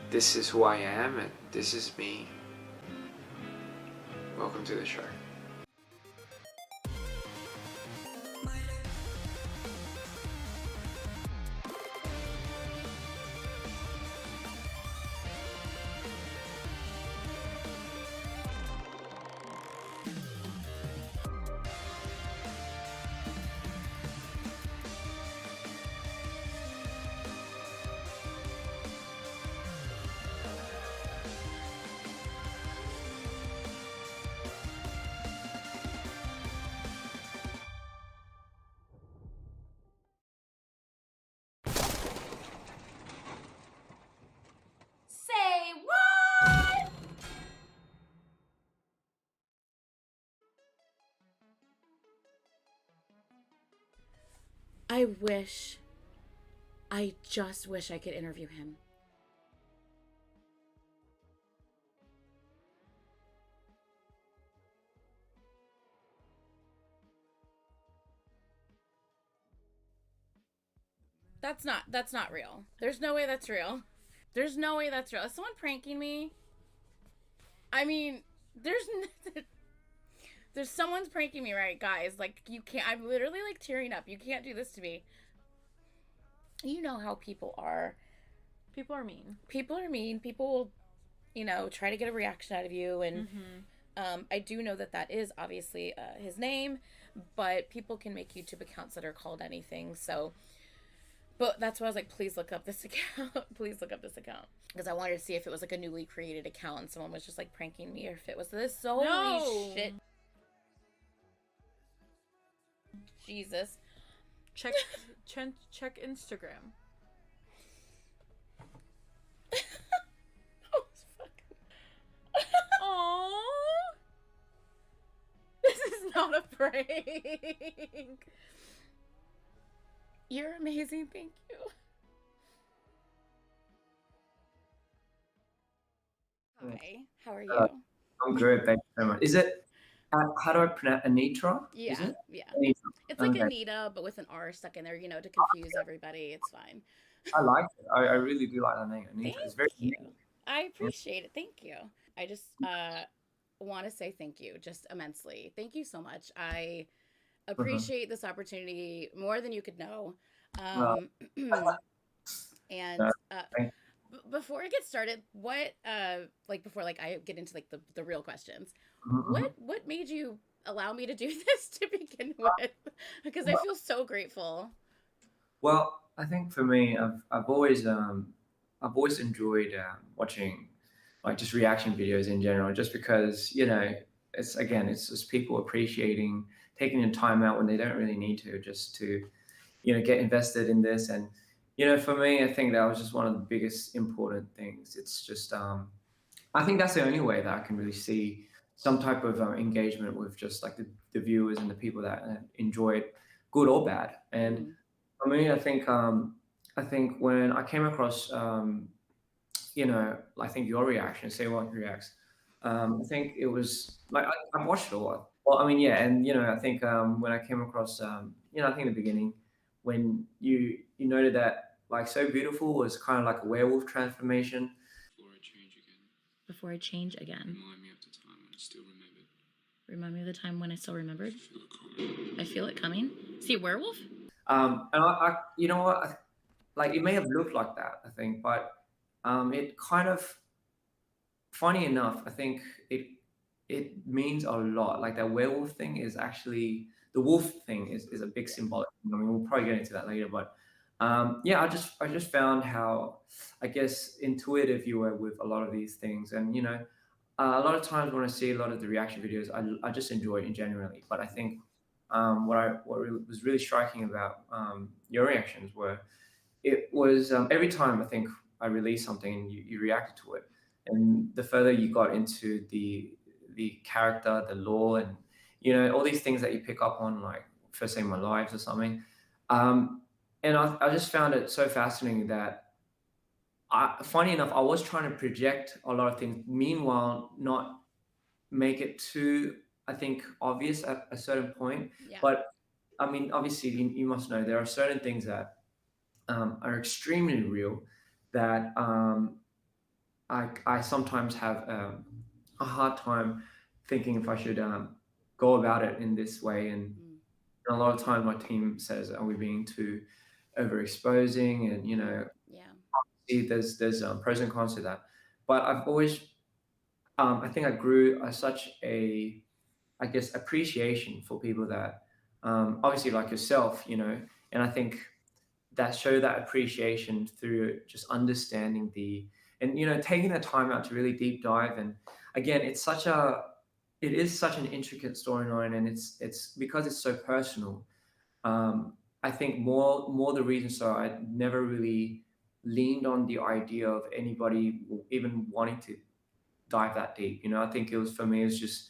this is who I am and this is me. Welcome to the show. Say what? I just wish I could interview him. That's not real. There's no way that's real. There's no way that's real. Is someone pranking me? I mean, there's someone's pranking me, right, guys? Like, you can't. I'm literally like tearing up. You can't do this to me. You know how people are. People are mean. People are mean. People will, try to get a reaction out of you. And I do know that is obviously his name, but people can make YouTube accounts that are called anything. So, but that's why I was like, please look up this account. Please look up this account. Because I wanted to see if it was like a newly created account and someone was just like pranking me, or if it was this. Holy shit. Jesus. Check Instagram. Oh, fuck. Aww. This is not a prank. You're amazing. Thank you. Hi. How are you? I'm good, thank you so much. Is it, how do I pronounce Anitra? Yeah. Is it? Yeah. Anitra. It's like Okay. Anita, but with an R stuck in there, to confuse everybody. It's fine. I like it. I really do like that name, Anitra. Thank It's very you. unique. I appreciate it. Thank you. I just want to say thank you just immensely. Thank you so much. I appreciate this opportunity more than you could know. Well, And thank before I get started, what before I get into like the real questions, you. Mhm. what made you allow me to do this to begin with? Because I feel so grateful. Well, I think for me, I've always enjoyed watching like just reaction videos in general, just because it's just people appreciating taking the time out when they don't really need to, just to get invested in this. And for me, I think that was just one of the biggest important things. It's just I think that's the only way that I can really see some type of engagement with just like the viewers and the people that enjoy it, good or bad. And Mm. for me, I think when I came across I think your reaction, say one reacts. I think it was like I watched it a lot. Well, I mean, yeah, and I think when I came across, I think in the beginning, when you noted that like So Beautiful was kind of like a werewolf transformation. Before I change again. Remind me of the time when I still remembered. Remind me of the time when I still remembered. I feel it coming. See, werewolf? And you know what, like it may have looked like that, I think, but it kind of, funny enough, I think it means a lot. Like that werewolf thing is actually the wolf thing is a big symbolic. I mean, we'll probably get into that later, but yeah, I just found how, I guess, intuitive you were with a lot of these things. And a lot of times when I see a lot of the reaction videos, I just enjoy it in generally. But I think what was really striking about your reactions were, it was every time I think I released something and you reacted to it, and the further you got into the character, the lore, and all these things that you pick up on, like first say my lives or something, and I just found it so fascinating that funny enough, I was trying to project a lot of things, meanwhile not make it too, I think, obvious at a certain point. Yeah. But I mean, obviously, you must know there are certain things that are extremely real that I sometimes have a hard time thinking if I should go about it in this way. And Mm, a lot of time my team says, "Are we being too overexposing?" And mm, yeah. see, there's pros and cons to that. But I've always I think I grew such a, I guess, appreciation for people that obviously like yourself, and I think that show that appreciation through just understanding and taking the time out to really deep dive. And again, it is such an intricate storyline, and it's because it's so personal. I think more the reason, so I never really leaned on the idea of anybody even wanting to dive that deep. I think it was, for me, it's just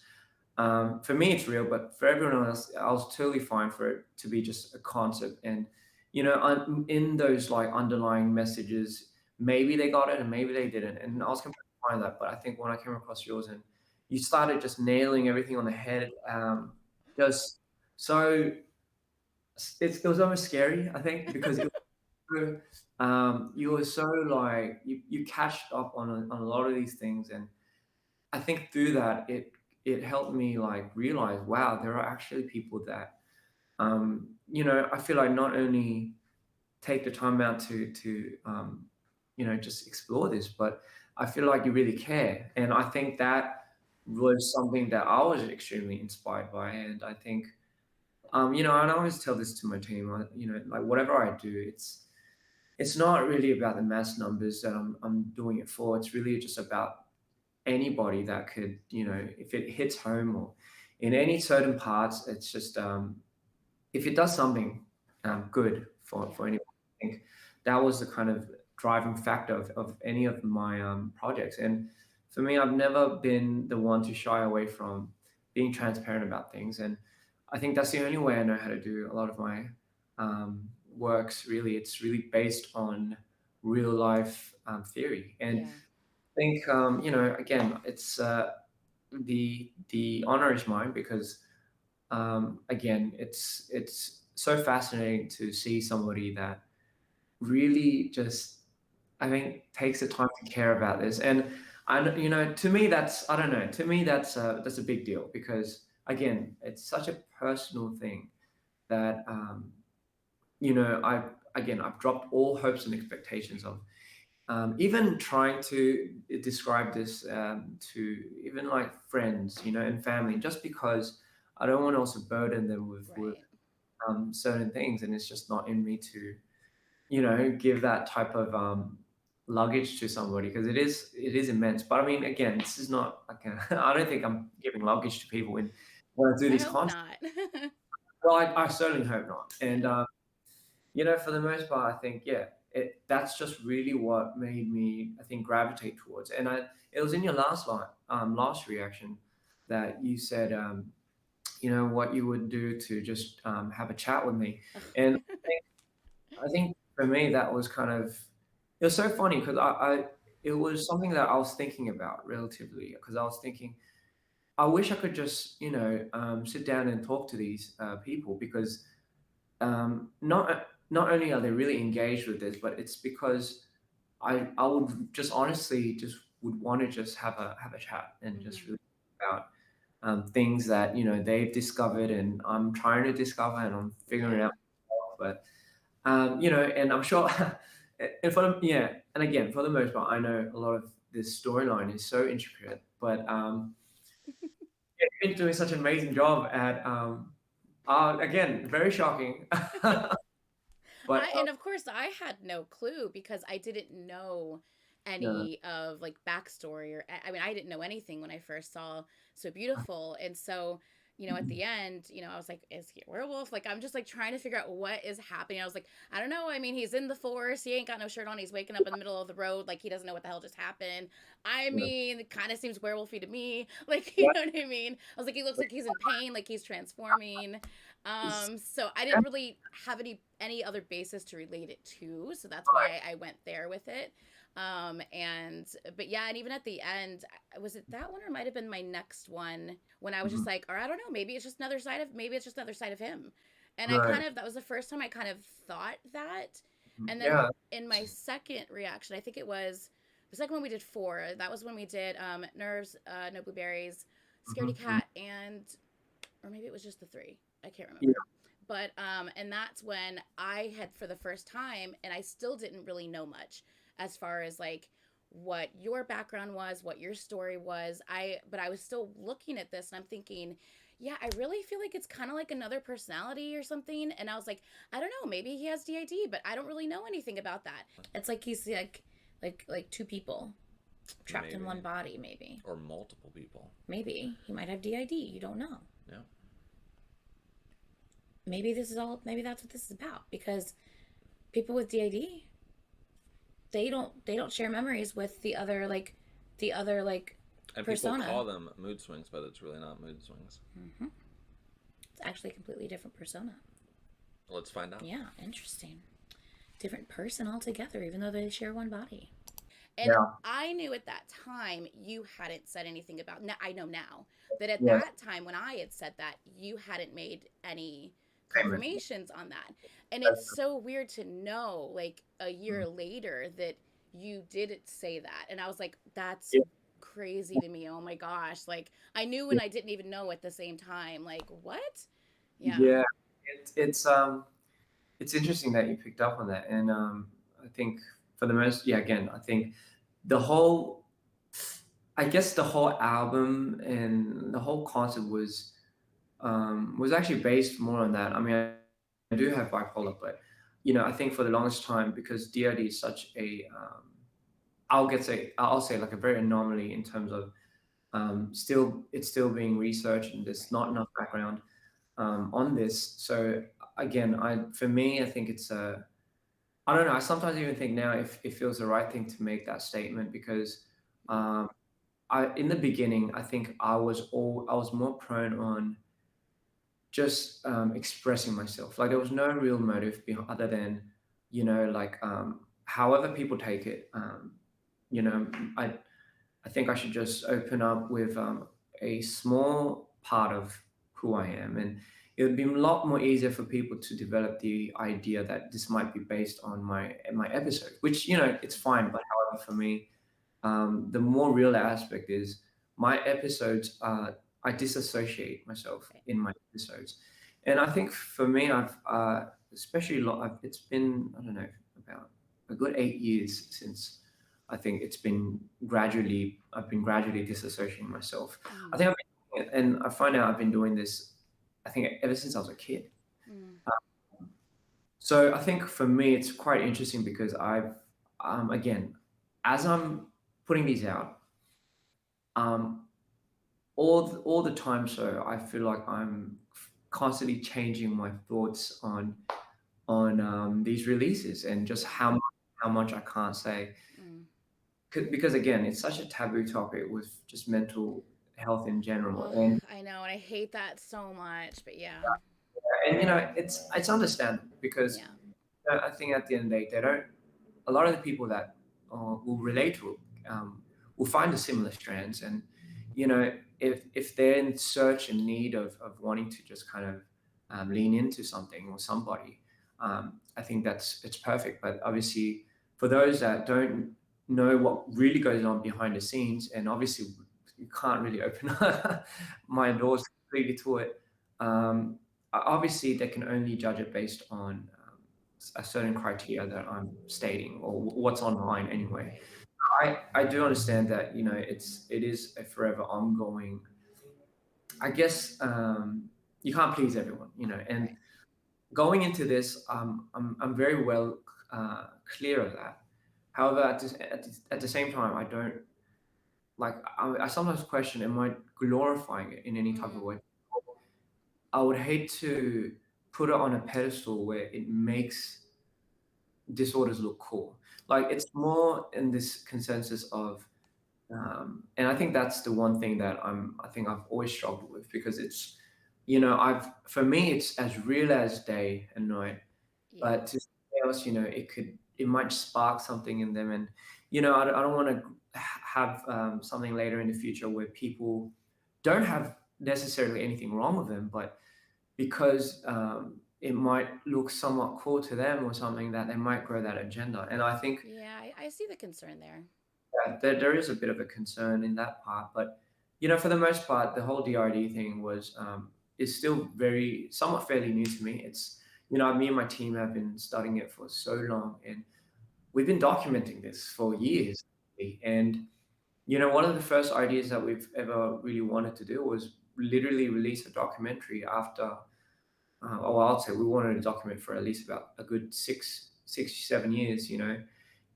for me it's real, but for everyone else, I was totally fine for it to be just a concept. And in those like underlying messages, maybe they got it and maybe they didn't, and I was completely fine with that. But I think when I came across yours and you started just nailing everything on the head, just so it was almost scary, I think, because you were so like you catched up on a lot of these things. And I think through that, it helped me like realize, wow, there are actually people that I feel like not only take the time out to just explore this, but I feel like you really care. And I think that was something that I was extremely inspired by. And I think and I always tell this to my team, like whatever I do, it's not really about the mass numbers that I'm doing it for. It's really just about anybody that could, if it hits home or in any certain parts, it's just if it does something good for Yeah. anyone. I think that was the kind of driving factor of any of my projects. And for me, I've never been the one to shy away from being transparent about things. And I think that's the only way I know how to do a lot of my works. Really, it's really based on real life theory. And Yeah. I think again, it's the honor is mine because again, it's so fascinating to see somebody that really just, I think, takes the time to care about this. And to me, that's, I don't know, to me that's a big deal because again, it's such a personal thing that I've dropped all hopes and expectations of even trying to describe this to even like friends, and family, just because I don't want to also burden them with Right. certain things. And it's just not in me to, give that type of luggage to somebody because it is immense. But I mean, again, this is not like I don't think I'm giving luggage to people when I do I these hope concerts. not. Well, I certainly hope not. And Yeah. for the most part, I think, yeah, that's just really what made me, I think, gravitate towards. And it was in your last reaction that you said, what you would do to just have a chat with me. And I think for me that was kind of, it was so funny because it was something that I was thinking about relatively, because I was thinking I wish I could just sit down and talk to these people because not only are they really engaged with this, but it's because I would just honestly just would want to just have a chat and just Hmm. really about things that they've discovered and I'm trying to discover and I'm figuring it Yeah. out myself. But and I'm sure, and yeah, and again, for the most part, I know a lot of this storyline is so intricate, but you've been doing such an amazing job at again, very shocking. But And of course I had no clue because I didn't know yeah, any of like backstory or I mean I didn't know anything when I first saw So Beautiful. And so at the end, I was like, is he a werewolf? Like, I'm just like trying to figure out what is happening. I was like, I don't know. I mean, he's in the forest. He ain't got no shirt on. He's waking up in the middle of the road. Like, he doesn't know what the hell just happened. I yeah, mean, it kind of seems werewolfy to me. Like, you yeah. know what I mean? I was like, he looks like he's in pain. Like, he's transforming. It's, So I didn't really have any other basis to relate it to, so that's why I went there with it. And but yeah, and even at the end, was it that one or it might have been my next one when I was just mhm, like, or I don't know, maybe it's just another side of him. And I right. kind of that was the first time I kind of thought that. Mhm. And then Yeah. in my second reaction, I think it was The second one we did four. That was when we did Nerves, No Blueberries, Scaredy Mhm. Cat, and or maybe it was just the three. I can't Yeah, remember. But and that's when I had for the first time, and I still didn't really know much as far as like what your background was, what your story was. But I was still looking at this and I'm thinking, yeah, I really feel like it's kind of like another personality or something. And I was like, I don't know, maybe he has DID, but I don't really know anything about that. It's like he's like two people trapped in one Maybe. body, maybe. Or multiple people. Maybe he might have DID. You don't know. Yeah. Maybe this is all. Maybe that's what this is about. Because people with DID, they don't share memories with the other like And people persona. call them mood swings, but it's really not mood swings. Mm-hmm. It's actually a completely different persona. Let's find out. Yeah, interesting. Different person altogether, even though they share one body. And yeah, I knew at that time you hadn't said anything about. I know now that at yes. that time when I had said that, you hadn't made any Payment. confirmations on that. And That's it's so weird to know, like a mm, year later, that you didn't say that. And I was like, that's yeah, crazy to me. Oh my gosh! Like I knew and I didn't even know at the same time. Like what? Yeah. yeah. It's interesting that you picked up on that, and I think for the most, yeah, again, I think the whole, I guess the whole album and the whole concept was actually based more on that. I mean, I do have bipolar, but I think for the longest time because DoD is such a I'll say like a very anomaly in terms of still it's still being researched and there's not enough background on this. So again, for me, I think it's a I don't know. I sometimes even think now if it feels the right thing to make that statement because um, I in the beginning I think I was more prone on just expressing myself. Like there was no real motive other than like however people take it. You know, I I think I should just open up with a small part of who I am. And it would be a lot more easier for people to develop the idea that this might be based on my episode, which, it's fine. But however, for me, the more real aspect is my episodes, I disassociate myself Right. in my episodes. And I think for me, especially, it's been, I don't know, about a good 8 years since I think I've been gradually disassociating myself. I Mm. think and I find out I've been doing this, I think ever since I was a kid. Mm. So I think for me, it's quite interesting because again, as I'm putting these out, um, all the time, so I feel like I'm constantly changing my thoughts on these releases and just how much I can't say. Mm. Because again, it's such a taboo topic with just mental health in general, Oh, and I know, and I hate that so much. But yeah, it's understandable because yeah, I think at the end of the day, they don't. A lot of the people that will relate to it will find the similar strands, and if they're in search and need of wanting to just kind of lean into something or somebody, I think it's perfect. But obviously, for those that don't know what really goes on behind the scenes, and obviously you can't really open my doors completely to it. Obviously, they can only judge it based on a certain criteria that I'm stating or what's online anyway. I do understand that it is a forever ongoing. I guess you can't please everyone, and right. going into this, I'm very well clear of that. However, at the same time, I don't like. I sometimes question: Am I glorifying it in any type of Mm. way? I would hate to put it on a pedestal where it makes disorders look cool. Like it's more in this consensus of, and I think that's the one thing that I think I've always struggled with because it's, for me, it's as real as day and night, Yeah, but to somebody else, it might spark something in them. And, I don't want to have something later in the future where people don't have necessarily anything wrong with them, but because it might look somewhat cool to them or something that they might grow that agenda. And I think yeah, I see the concern there. yeah, there is a bit of a concern in that part, but for the most part, the whole DRD thing is still very somewhat fairly new to me. It's me and my team have been studying it for so long, and we've been documenting this for years. And one of the first ideas that we've ever really wanted to do was literally release a documentary after. I'll say we wanted to document for at least about a good 6 7 years,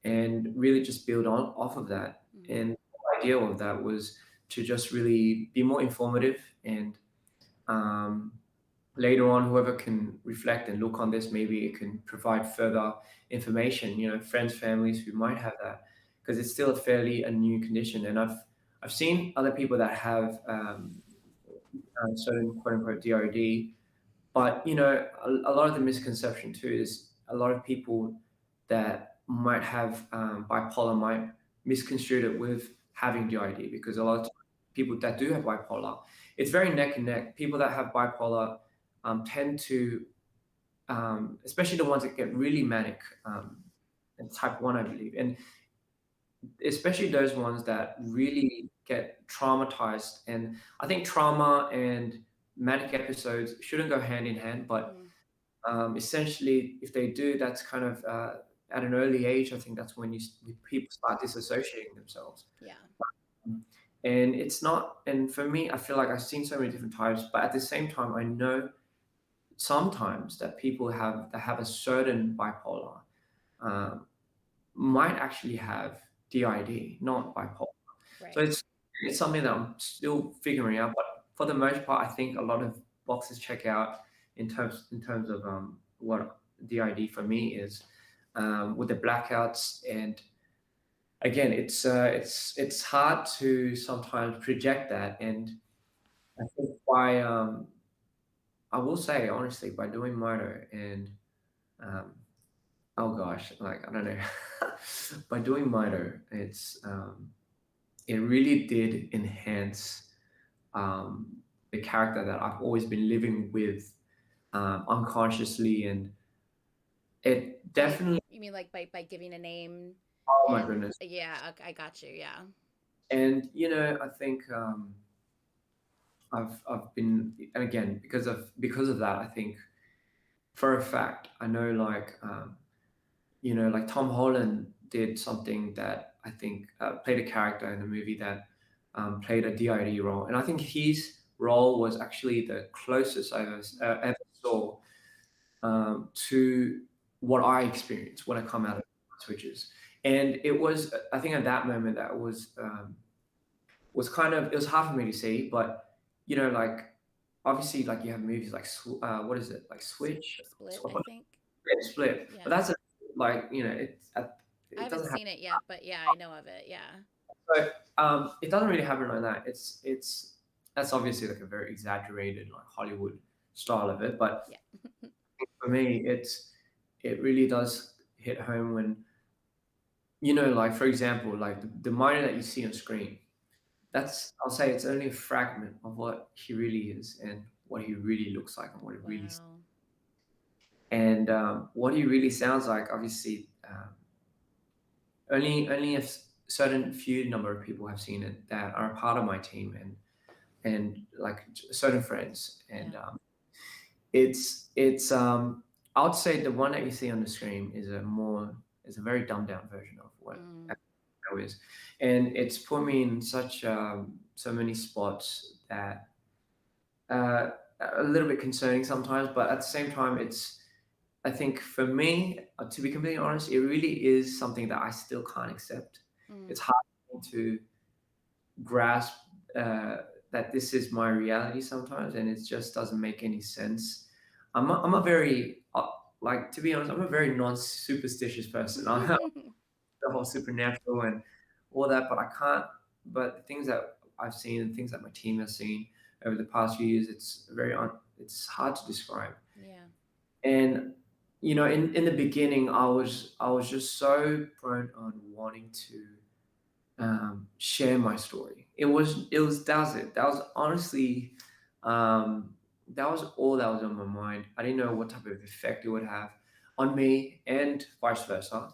and really just build on off of that. And the idea of that was to just really be more informative, and um, later on, whoever can reflect and look on this, maybe it can provide further information. Friends, families who might have that, because it's still a new condition. And I've seen other people that have certain quote unquote DRD, but a lot of the misconception too is a lot of people that might have bipolar might misconstrue it with having DID, because a lot of people that do have bipolar, it's very neck and neck. People that have bipolar tend to, especially the ones that get really manic, and type 1, I believe, and especially those ones that really get traumatized. And I think trauma and manic episodes shouldn't go hand in hand, but essentially, if they do, that's kind of at an early age. I think that's when people start disassociating themselves. Yeah. And it's not. And for me, I feel like I've seen so many different types, but at the same time, I know sometimes that people that have a certain bipolar um, might actually have DID, not bipolar. Right. So it's something that I'm still figuring out. But for the most part, I think a lot of boxes check out in terms of what DID for me is, with the blackouts. And again, it's hard to sometimes project that. And I think I will say honestly, by doing moto and um, oh gosh, like I don't know, by doing moto, it really did enhance um, the character that I've always been living with unconsciously. And it definitely, You mean like by giving a name oh my and goodness. yeah, I got you. Yeah. And I think I've been, and again, because of that, I think for a fact I know, like like Tom Holland did something that I think played a character in the movie that played a DID role, and I think his role was actually the closest I ever saw to what I experienced when I come out of switches. And it was, I think, at that moment that was kind of, it was hard for me to see. But like obviously, like you have movies like what is it, like Switch, Split, I think. Split, but Yeah. that's like I it haven't doesn't have. seen it yet, but yeah, I know of it. Yeah. So it doesn't really happen like that. It's that's obviously like a very exaggerated like Hollywood style of it, but Yeah. for me, it really does hit home when like for example, like the minor that you see on screen. That's, I'll say, it's only a fragment of what he really is and what he really looks like and what it really Wow. and what he really sounds like. Obviously, only certain few number of people have seen it that are part of my team, and like certain friends. And Yeah. it's I would say the one that you see on the screen is a very dumbed down version of what Mm. Echo is, and it's put me in so many spots that uh, a little bit concerning sometimes. But at the same time, I think for me, to be completely honest, it really is something that I still can't accept. Mm. It's hard for me to grasp uh, that this is my reality sometimes, and it just doesn't make any sense. I'm a very like, to be honest, I'm a very non-superstitious person. I have the whole supernatural and all that, but I can't. But the things that I've seen and things that my team has seen over the past few years, it's hard to describe. Yeah. And in the beginning, I was just so prone on wanting to share my story. That was honestly, um, that was all that was on my mind. I didn't know what type of effect it would have on me and vice versa.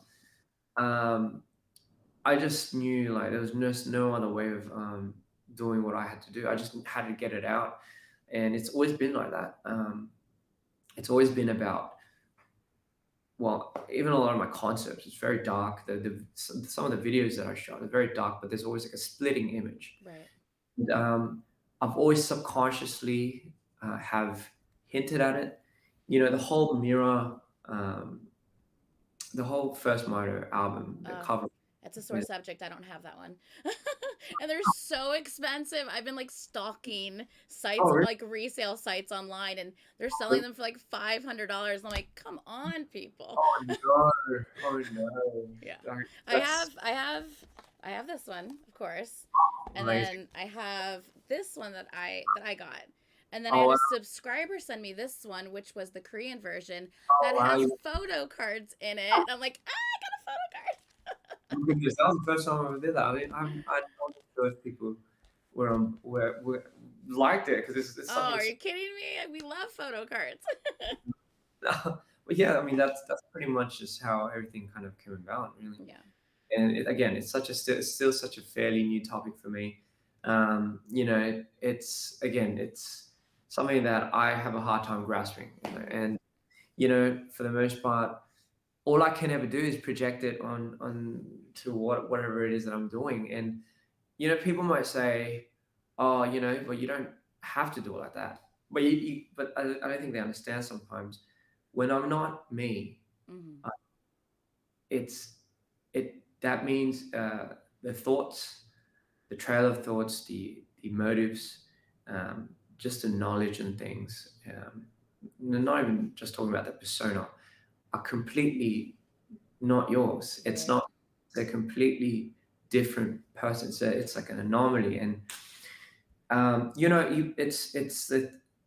Um, I just knew like there was just no other way of doing what I had to do. I just had to get it out, and it's always been like that. It's always been about, well, even a lot of my concepts, it's very dark. Some of the videos that I shot are very dark, but there's always like a splitting image. Right. And, I've always subconsciously have hinted at it. The whole mirror, the whole first Moto album, the Uh, cover. it's a sore subject. I don't have that one. And they're so expensive. I've been like stalking sites, Oh, really? like resale sites online, and they're selling them for like $500. I'm like, come on, people. Oh no! Oh no! Yeah. Like, I that's have I have I have this one, of course. And amazing. then I have this one that I got. And then I Oh had wow! a subscriber send me this one, which was the Korean version Oh that wow! has photo cards in it. And I'm like, I got a photo card. Because that was the first time I ever did that. I mean, I know those people were liked it because it's Oh, something. are you kidding me? We love photo cards. But yeah, I mean that's pretty much just how everything kind of came about, really. Yeah. And again, it's still such a fairly new topic for me. It's something that I have a hard time grasping, and for the most part, all I can ever do is project it on to whatever it is that I'm doing. And people might say, "Oh, but you don't have to do it like that." But I don't think they understand sometimes. When I'm not me, Hmm. uh, it's it that means the thoughts, the trail of thoughts, the motives, just the knowledge and things. Not even just talking about the persona, are completely not yours. It's Right. not. It's a completely different person. So it's like an anomaly, and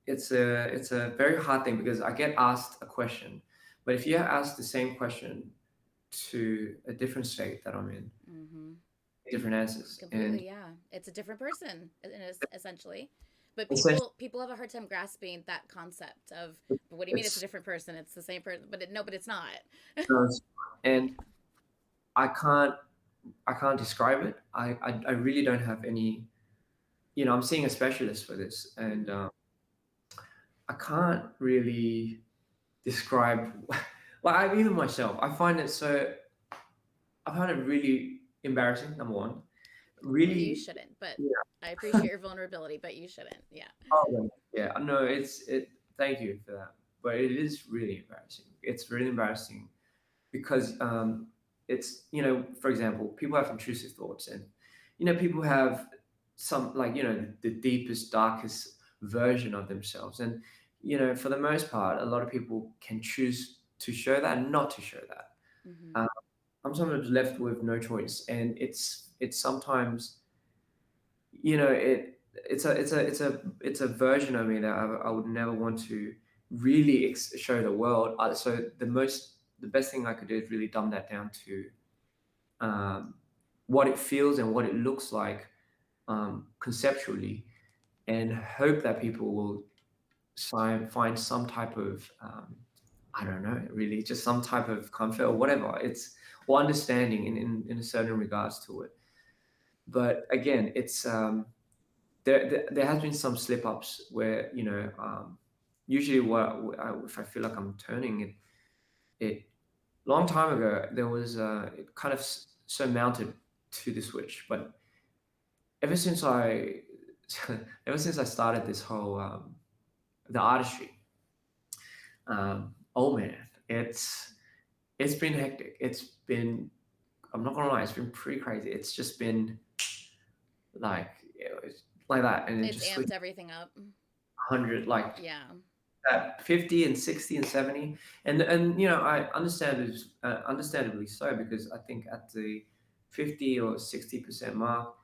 it's a very hard thing because I get asked a question, but if you ask the same question to a different state that I'm in, Hmm. different answers, and Completely, yeah. It's a different person, essentially. But essentially, people have a hard time grasping that concept of, but what do you mean it's a it's different person? It's the same person, but no, but it's not. and I can't I can't describe it. I really don't have any. I'm seeing a specialist for this, and Hmm. I can't really describe. Like even myself, I find it really embarrassing. Number one, Well, you really, shouldn't, but yeah. I appreciate your vulnerability, but you shouldn't. Yeah. Oh, yeah. No, it. Thank you for that, but it is really embarrassing. It's really embarrassing because it's for example, people have intrusive thoughts, and people have some, like, the deepest, darkest version of themselves, and for the most part, a lot of people can choose to show that and not to show that. Hmm. uh, I'm sometimes left with no choice, and it's sometimes it's a version of me that I would never want to really show the world. So the best thing I could do is really dumb that down to um, what it feels and what it looks like, conceptually, and hope that people will find some type of, I don't know, really, just some type of comfort or whatever, or understanding in a certain regards to it. But again, it's there has been some slip ups where usually if I feel like I'm turning it long time ago, there was it kind of so mounted to the switch, but ever since I ever since I started this whole the artistry, oh man, it's been hectic. I'm not gonna lie, it's been pretty crazy. It's just been like, it was like that, and it It's just switched amped everything up. 100, like Yeah. at 50 and 60 and 70. And I understand it, understandably so, because I think at the 50 or 60% mark,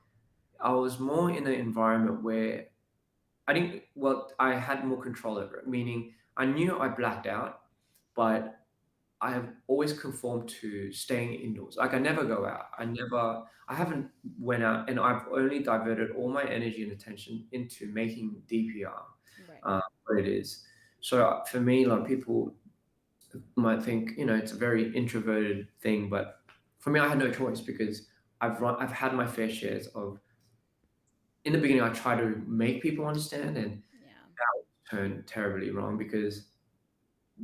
I was more in an environment where I had more control over it, meaning I knew I blacked out, but I have always conformed to staying indoors. Like I never go out. I haven't went out, and I've only diverted all my energy and attention into making DPR, Right. what it is. So for me, like, people might think, it's a very introverted thing, but for me, I had no choice because I've had my fair shares of. In the beginning, I tried to make people understand, and Yeah. turned terribly wrong because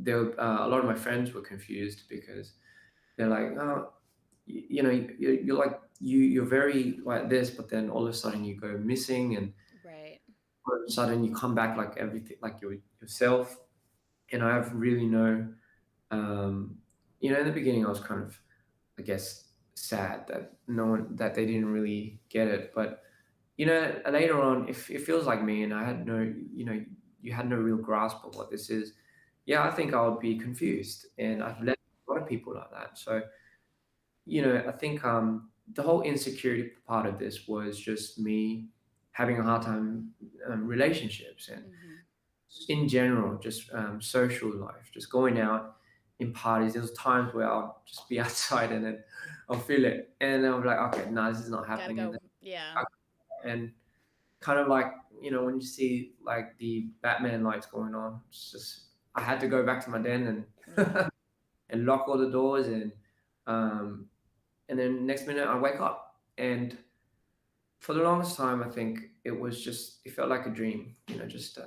a lot of my friends were confused because they're like, oh, you know, you're like you're very like this, but then all of a sudden you go missing, and Right. all of a sudden you come back like everything, like yourself. And I have really no, um, in the beginning I was kind of, I guess, sad that no one that they didn't really get it, but later on, if it feels like me, and I had no, you had no real grasp of what this is. Yeah, I think I would be confused, and I've Right. let a lot of people like that. So I think the whole insecurity part of this was just me having a hard time relationships and Mm-hmm. in general, just social life, just going out in parties. There's times where I'll just be outside and then I'll feel it, and then I'm like, okay, no, this is not Gotta happening, and go. then Yeah. and kind of like when you see like the Batman lights going on, it's just I had to go back to my den Yeah. and and lock all the doors um, and then next minute I wake up, and for the longest time I think it felt like a dream, just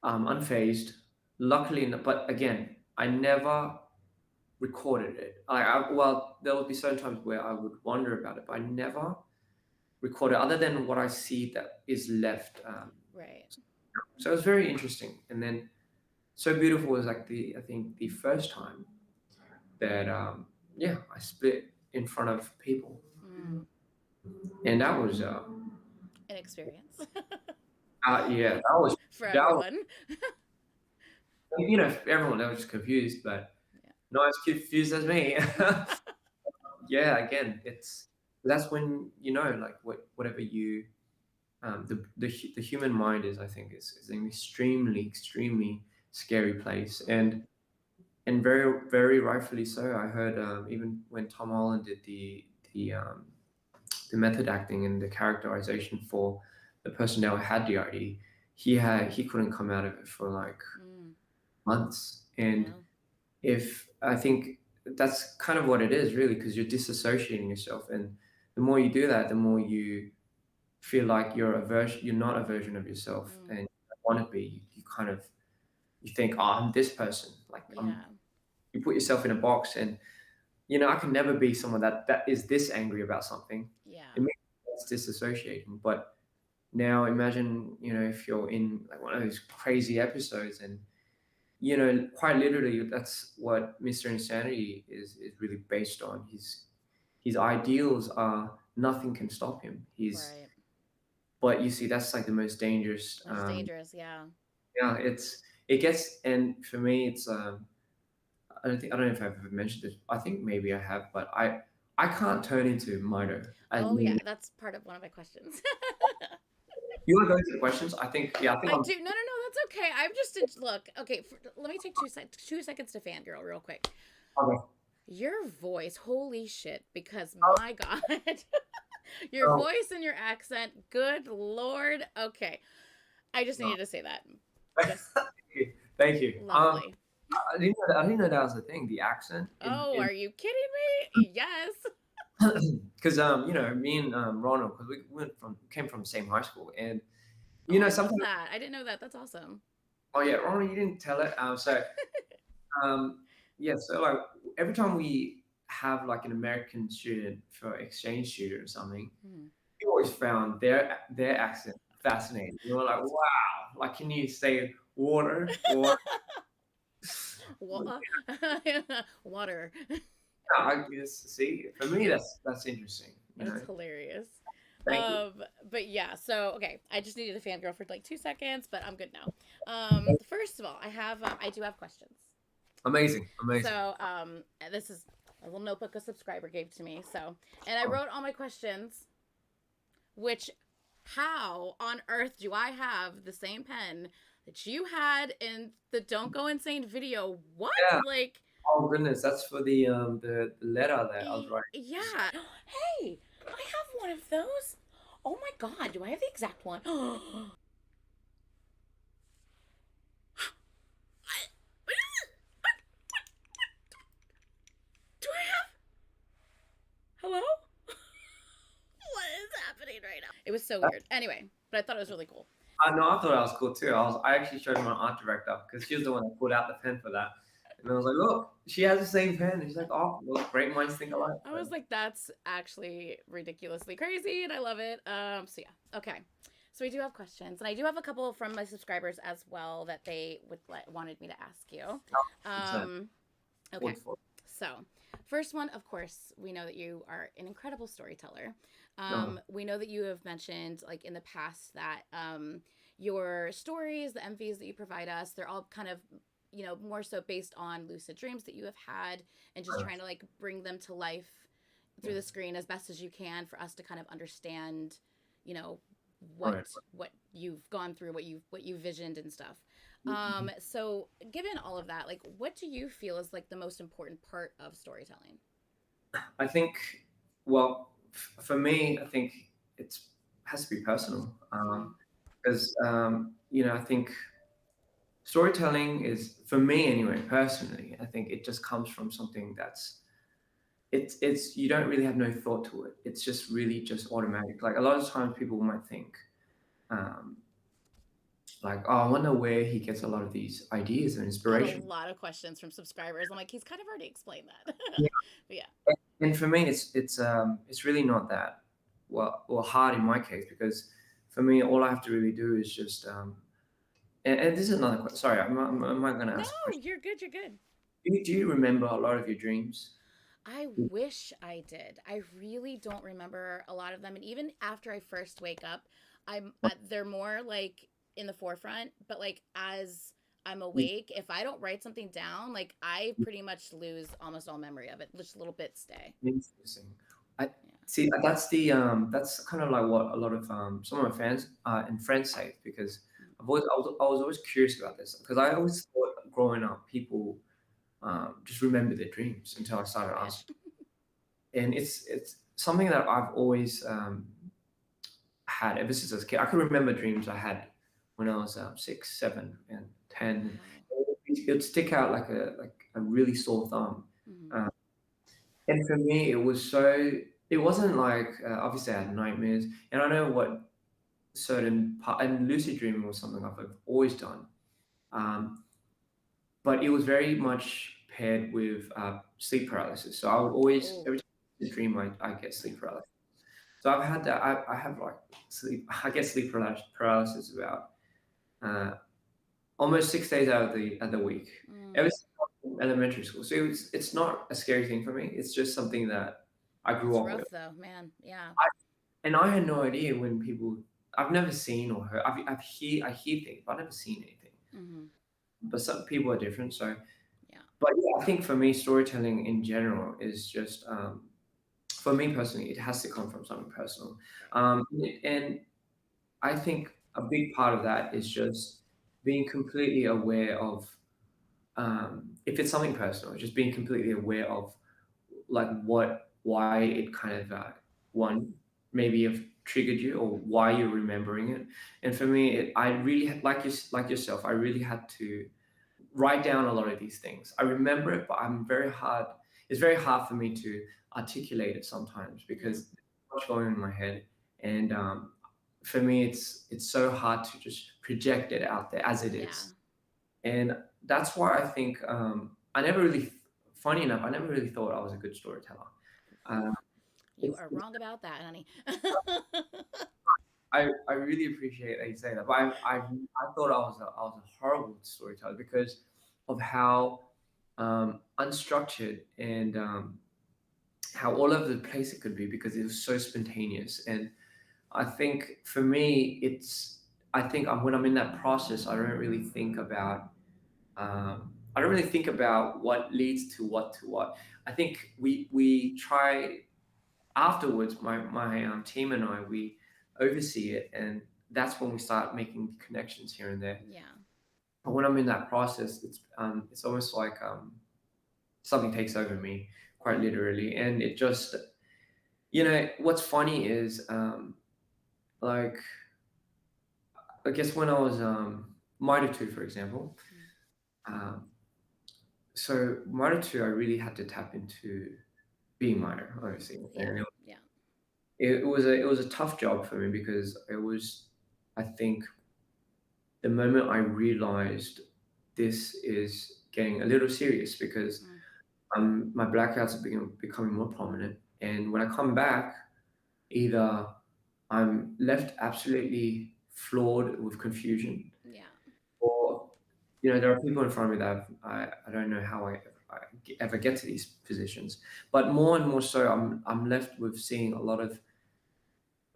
unfazed. Luckily, but again, I never recorded it. Well, there would be certain times where I would wonder about it, but I never recorded other than what I see that is left. Right. So it was very interesting. And then so beautiful was like I think the first time that yeah, I split in front of people, Mm. and that was An experience yeah, for that was everyone. everyone that was just confused, but Yeah. not as confused as me. Yeah, again, that's when like whatever you the human mind is, I think, is an extremely scary place, and very very rightfully so. I heard even when Tom Holland did the method acting and the characterization for the person that had DRD, he couldn't come out of it for like Mm. months. And Yeah. if I think that's kind of what it is really, because you're disassociating yourself, and the more you do that, the more you feel like you're not a version of yourself, Mm. and you want to be. You kind of you think, oh, I'm this person. Like Yeah. you put yourself in a box, and I can never be someone that is this angry about something. Yeah. It makes sense disassociating. But now imagine, if you're in like one of those crazy episodes, and quite literally, that's what Mr. Insanity is really based on. His ideals are nothing can stop him. Right. But you see, that's like the most dangerous. That's dangerous. Yeah. Yeah, it gets, and for me, it's I don't know if I've ever mentioned this. I think maybe I have, but I can't turn into Mido. I Oh yeah, mean, that's part of one of my questions. you want to go into the questions? I think, yeah, I think I I'm. do. No, no, no. That's okay. I'm just look. Okay, let me take 2 seconds to fangirl real quick. Okay. Your voice, holy shit! Because Oh, my god, your no, voice and your accent. Good lord. Okay, I just no. needed to say that. Just Thank you. Thank you. lovely. I didn't know that was a thing. The accent Oh, in are you kidding me? Yes. because me and Ronald, because we came from the same high school, and Oh, I love sometimes. that. I didn't know that. That's awesome. Oh yeah, Ronald, you didn't tell it. Um, yeah, so like every time we have like an American student for exchange student or something, Hmm. we always found their accent fascinating. We were like, wow, like can you say water or Wa- Water. I guess see for me that's interesting. That's hilarious. Thank you. But yeah, so okay, I just needed a fangirl for like 2 seconds, but I'm good now. First of all, I do have questions. Amazing, amazing. So, this is a little notebook a subscriber gave to me. So, and I Oh, wrote all my questions, which how on earth do I have the same pen that you had in the Don't Go Insane video? What? yeah. Like, Oh goodness, that's for the letter that I was writing. yeah. Hey, I have one of those. Oh my god, do I have the exact one? Do I have? Hello? It was so weird. Anyway, but I thought it was really cool. I know, I thought that was cool too. I actually showed my art director because she was the one that pulled out the pen for that. And I was like, look, she has the same pen. And she's like, oh, well, great minds think alike. I was like, that's actually ridiculously crazy, and I love it. So yeah, okay. So we do have questions, and I do have a couple from my subscribers as well that they wanted me to ask you. Okay. So, first one, of course, we know that you are an incredible storyteller. We know that you have mentioned, like, in the past that your stories, the MVs that you provide us, they're all kind of, more so based on lucid dreams that you have had and just trying to, like, bring them to life through the screen as best as you can for us to kind of understand, what you've gone through, what you visioned and stuff. So given all of that, like, what do you feel is like the most important part of storytelling? I think, well, for me, I think it has to be personal. Because, I think storytelling is, for me anyway, personally, I think it just comes from something that's, it's you don't really have no thought to it. It's just really just automatic. Like a lot of times people might think, um, like, oh, I wonder where he gets a lot of these ideas and I had a inspiration. lot of questions from subscribers. I'm like, he's kind of already explained that. Yeah. But yeah. And for me, it's really not that well hard in my case because for me, all I have to really do is just and this is another question. Sorry, I'm not going to ask a No, question. you're good. You're good. Do you remember a lot of your dreams? I wish I did. I really don't remember a lot of them, and even after I first wake up, they're more like in the forefront. But like as I'm awake, if I don't write something down, like I pretty much lose almost all memory of it. Just little bits stay. Interesting. I Yeah. see. That's kind of like what a lot of some of my fans and friends say because I was always curious about this because I always thought growing up people just remember their dreams until I I started wish. asking. And it's something that I've always had ever since I was a kid. I can remember dreams I had when I was 6, 7, and 10. Wow. It would stick out like a really sore thumb. Mm-hmm. Uh, and for me, it was so. It wasn't like obviously I had nightmares, and I know what certain part and lucid dreaming was something I've always done. Um, but it was very much paired with sleep paralysis. So I would always Oh, every time I dream, I get yeah. sleep paralysis. So I've had that. I have like sleep. I get sleep paralysis about uh, almost 6 days out of the week. Ever Mm. since I was in elementary school. So it's not a scary thing for me. It's just something that I grew That's up with. rough though, man. Yeah. And I had no idea when people. I've never seen or heard. I hear things, but I've never seen anything. Mm-hmm. But some people are different. So, Yeah. but yeah, I think for me, storytelling in general is just for me personally, it has to come from something personal. Right. And I think a big part of that is just being completely aware of if it's something personal, just being completely aware of like why it kind of one maybe have triggered you or why you're remembering it. And for me, I really like yourself. I really had to write down a lot of these things. I remember it, but It's very hard for me to articulate it sometimes Yeah. because there's so much going on in my head, and for me, it's so hard to just project it out there as it Yeah. is, and that's why I think I never really, funny enough, I never really thought I was a good storyteller. Whew. Um, You it's, are it's wrong about that, honey. I really appreciate that you say that, but I thought I was a horrible storyteller because of how unstructured and how all over the place it could be because it was so spontaneous. And I think for me, I think when I'm in that process, I don't really think about what leads to what to what. I think we try afterwards. My team and I we oversee it, and that's when we start making connections here and there. Yeah. But when I'm in that process, it's almost like something takes over me, quite literally, and it just what's funny is like I guess when I was Mitre 2, for example. Mm. Um, so Mitre 2, I really had to tap into being minor, obviously. Yeah. And Yeah. it was a tough job for me because it was, I think, the moment I realized this is getting a little serious because Mm. my blackouts are becoming more prominent, and when I come back, either I'm left absolutely floored with confusion, Yeah. or there are people in front of me that I don't know how I ever get to these positions, but more and more so, I'm left with seeing a lot of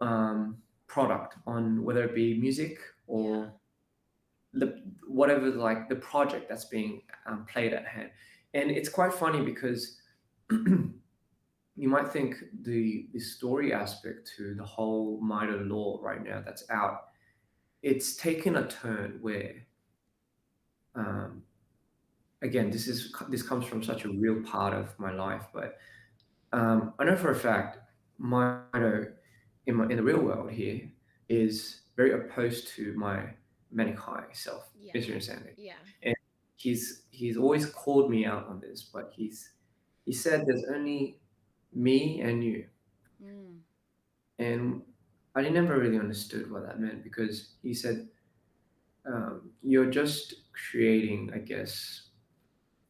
um, product on whether it be music Yeah. or whatever, like the project that's being played at hand. And it's quite funny because you might think the story aspect to the whole Mida law right now that's out, it's taken a turn where um, again, this comes from such a real part of my life, but I know for a fact Mido in the real world here is very opposed to my manic high self, Yeah. Mr. Insanity, Yeah. and he's always called me out on this, but he said there's only me and you, Mm. and I never really understood what that meant because he said you're just creating, I guess,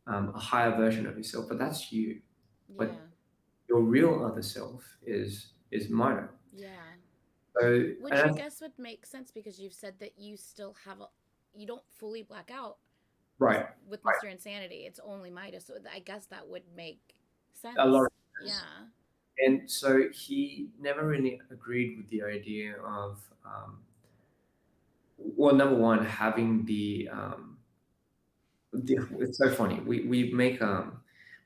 a higher version of yourself, but that's you. But Yeah. your real other self is minor. Yeah. So, Which and I that's guess would make sense because you've said that you still have a, you don't fully black out right, with Mr. Insanity. It's only Midas. So I guess that would make a lot of sense. sense. Yeah. And so he never really agreed with the idea of, well, number one, having it's so funny. We make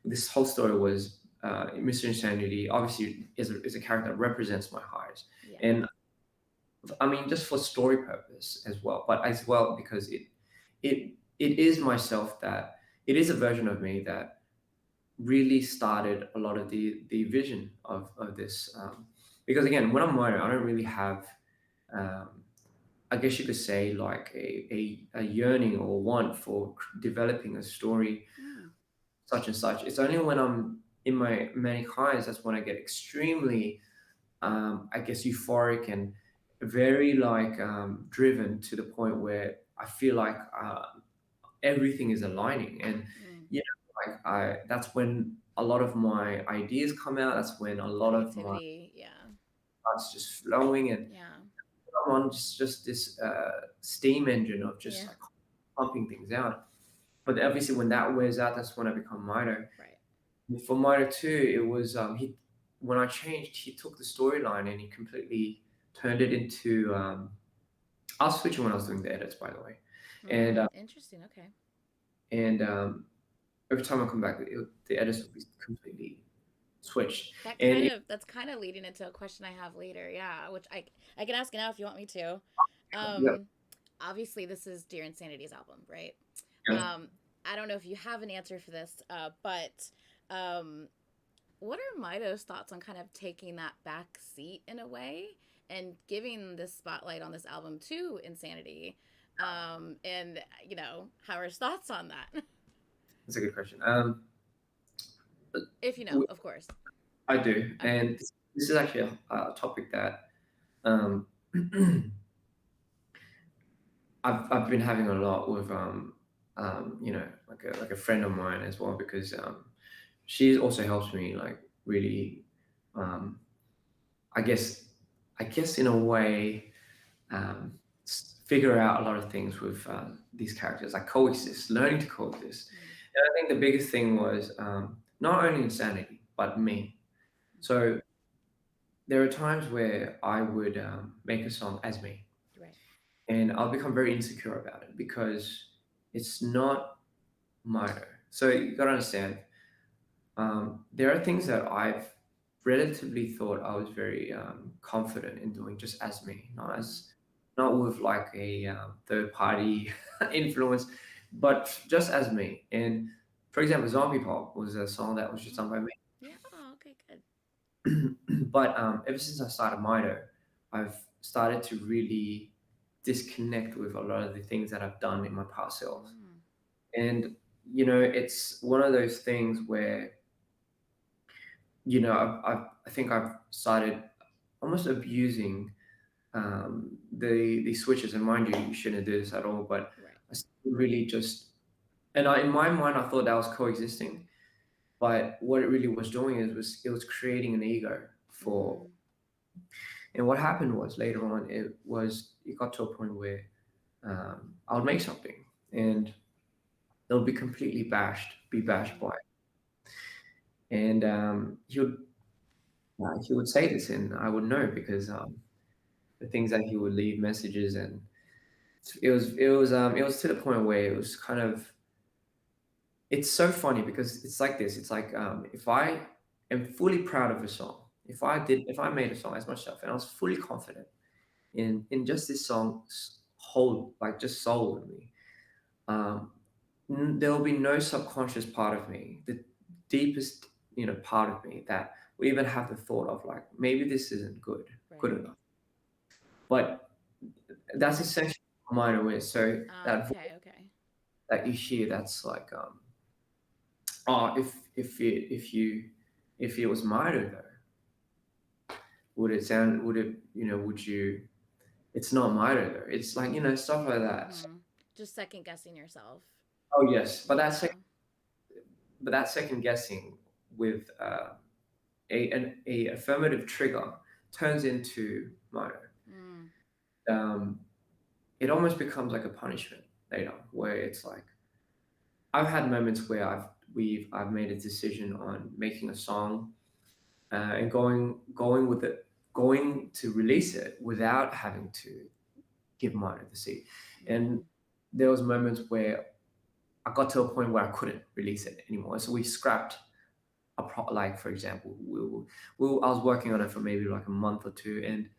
this whole story was Mr. Insanity obviously is a character that represents my highs, Yeah. and I mean just for story purpose as well, but as well because it is myself that it is a version of me that really started a lot of the vision of this. Because again, when I'm writing, I don't really have, um, I guess you could say, like a yearning or want for developing a story Mm. such and such. It's only when I'm in my manic highs that's when I get extremely, I guess, euphoric and very like driven to the point where I feel like everything is aligning, and Mm. like I that's when a lot of my ideas come out. That's when a lot of my Creativity. Yeah. thoughts just flowing, and Yeah. I'm on just this steam engine of just Yeah. like pumping things out. But obviously, when that wears out, that's when I become Mito. Right. For Mito too, it was he when I changed, he took the storyline and he completely turned it into. I was switching when I was doing the edits, by the way, and Mm. Interesting. Okay. and every time I come back, the edits will be completely switched. That And kind of that's kind of leading into a question I have later. Yeah, which I can ask now if you want me to. yeah, Um, Obviously this is Dear Insanity's album, right? yeah. Um, I don't know if you have an answer for this, but um, what are Mido's thoughts on kind of taking that back seat in a way and giving this spotlight on this album to Insanity? And how are his thoughts on that? That's a good question. If you know, w- of course. I do, Okay. and this is actually a topic that um, I've been having a lot with like a friend of mine as well because she also helps me like really um, I guess I guess in a way um, figure out a lot of things with these characters, like coexist, learning to coexist. Mm. And I think the biggest thing was not only insanity, but me. So there are times where I would make a song as me, Right. and I'll become very insecure about it because it's not minor. So you gotta understand, there are things that I've relatively thought I was very confident in doing just as me, Mm. not with like a third party influence, but just as me. And for example, Zombie Pop was a song that was just done by Mm. me. Yeah. Oh, okay. Good. But ever since I started Mido, I've started to really disconnect with a lot of the things that I've done in my past self. Mm. And, it's one of those things where, I think I've started almost abusing the switches. And mind you, you shouldn't do this at all. But Right. I still really just, and in my mind, I thought that was coexisting. But what it really was doing was it was creating an ego for. Mm. And what happened was later on, it got to a point where I would make something and it would be completely be bashed by, and he would say this, and I would know because the things that he would leave messages, and it was to the point where it was kind of, it's so funny because it's like this. It's like if I am fully proud of a song, if I made a song as myself and I was fully confident in just this song's whole, like just soul in me, um, there will be no subconscious part of me, the deepest part of me that will even have the thought of like maybe this isn't good Right. enough. But that's essentially what mine is. So that voice Okay. Okay. that you hear, that's like oh, if it was mine though, would it, would you, it's not mine though, it's like, stuff like that. So, Mm-hmm. Just second guessing yourself. oh yes, Yeah. but that second guessing with a affirmative trigger turns into murder. Mm. Um, it almost becomes like a punishment later, where it's like I've had moments where I've made a decision on making a song and going with it, going to release it without having to give murder the seed. And Mm. there was moments where I got to a point where I couldn't release it anymore, so we scrapped like for example, I was working on it for maybe like a month or two, and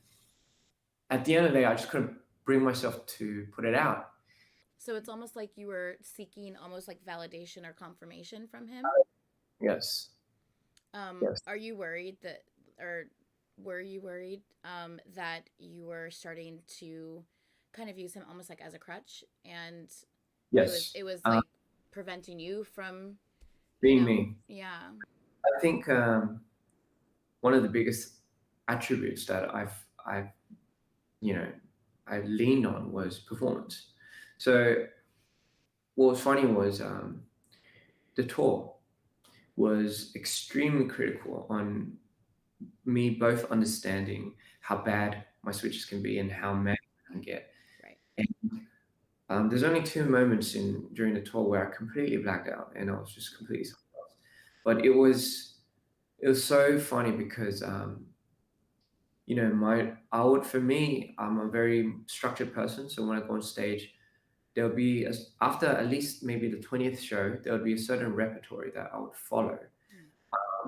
at the end of the day, I just couldn't bring myself to put it out. So it's almost like you were seeking almost like validation or confirmation from him. Yes, yes, Are you worried that, or were you worried that you were starting to kind of use him almost like as a crutch, and yes. it was like preventing you from, Being me, yeah. I think one of the biggest attributes that I've you know I leaned on was performance. So what was funny was the tour was extremely critical on me both understanding how bad my switches can be and how mad I can get. Right. And there's only two moments in during the tour where I completely blacked out and I was just completely something else. But it was so funny because my I would for me, I'm a very structured person. So when I go on stage, there'll be after at least maybe the 20th show, there would be a certain repertory that I would follow.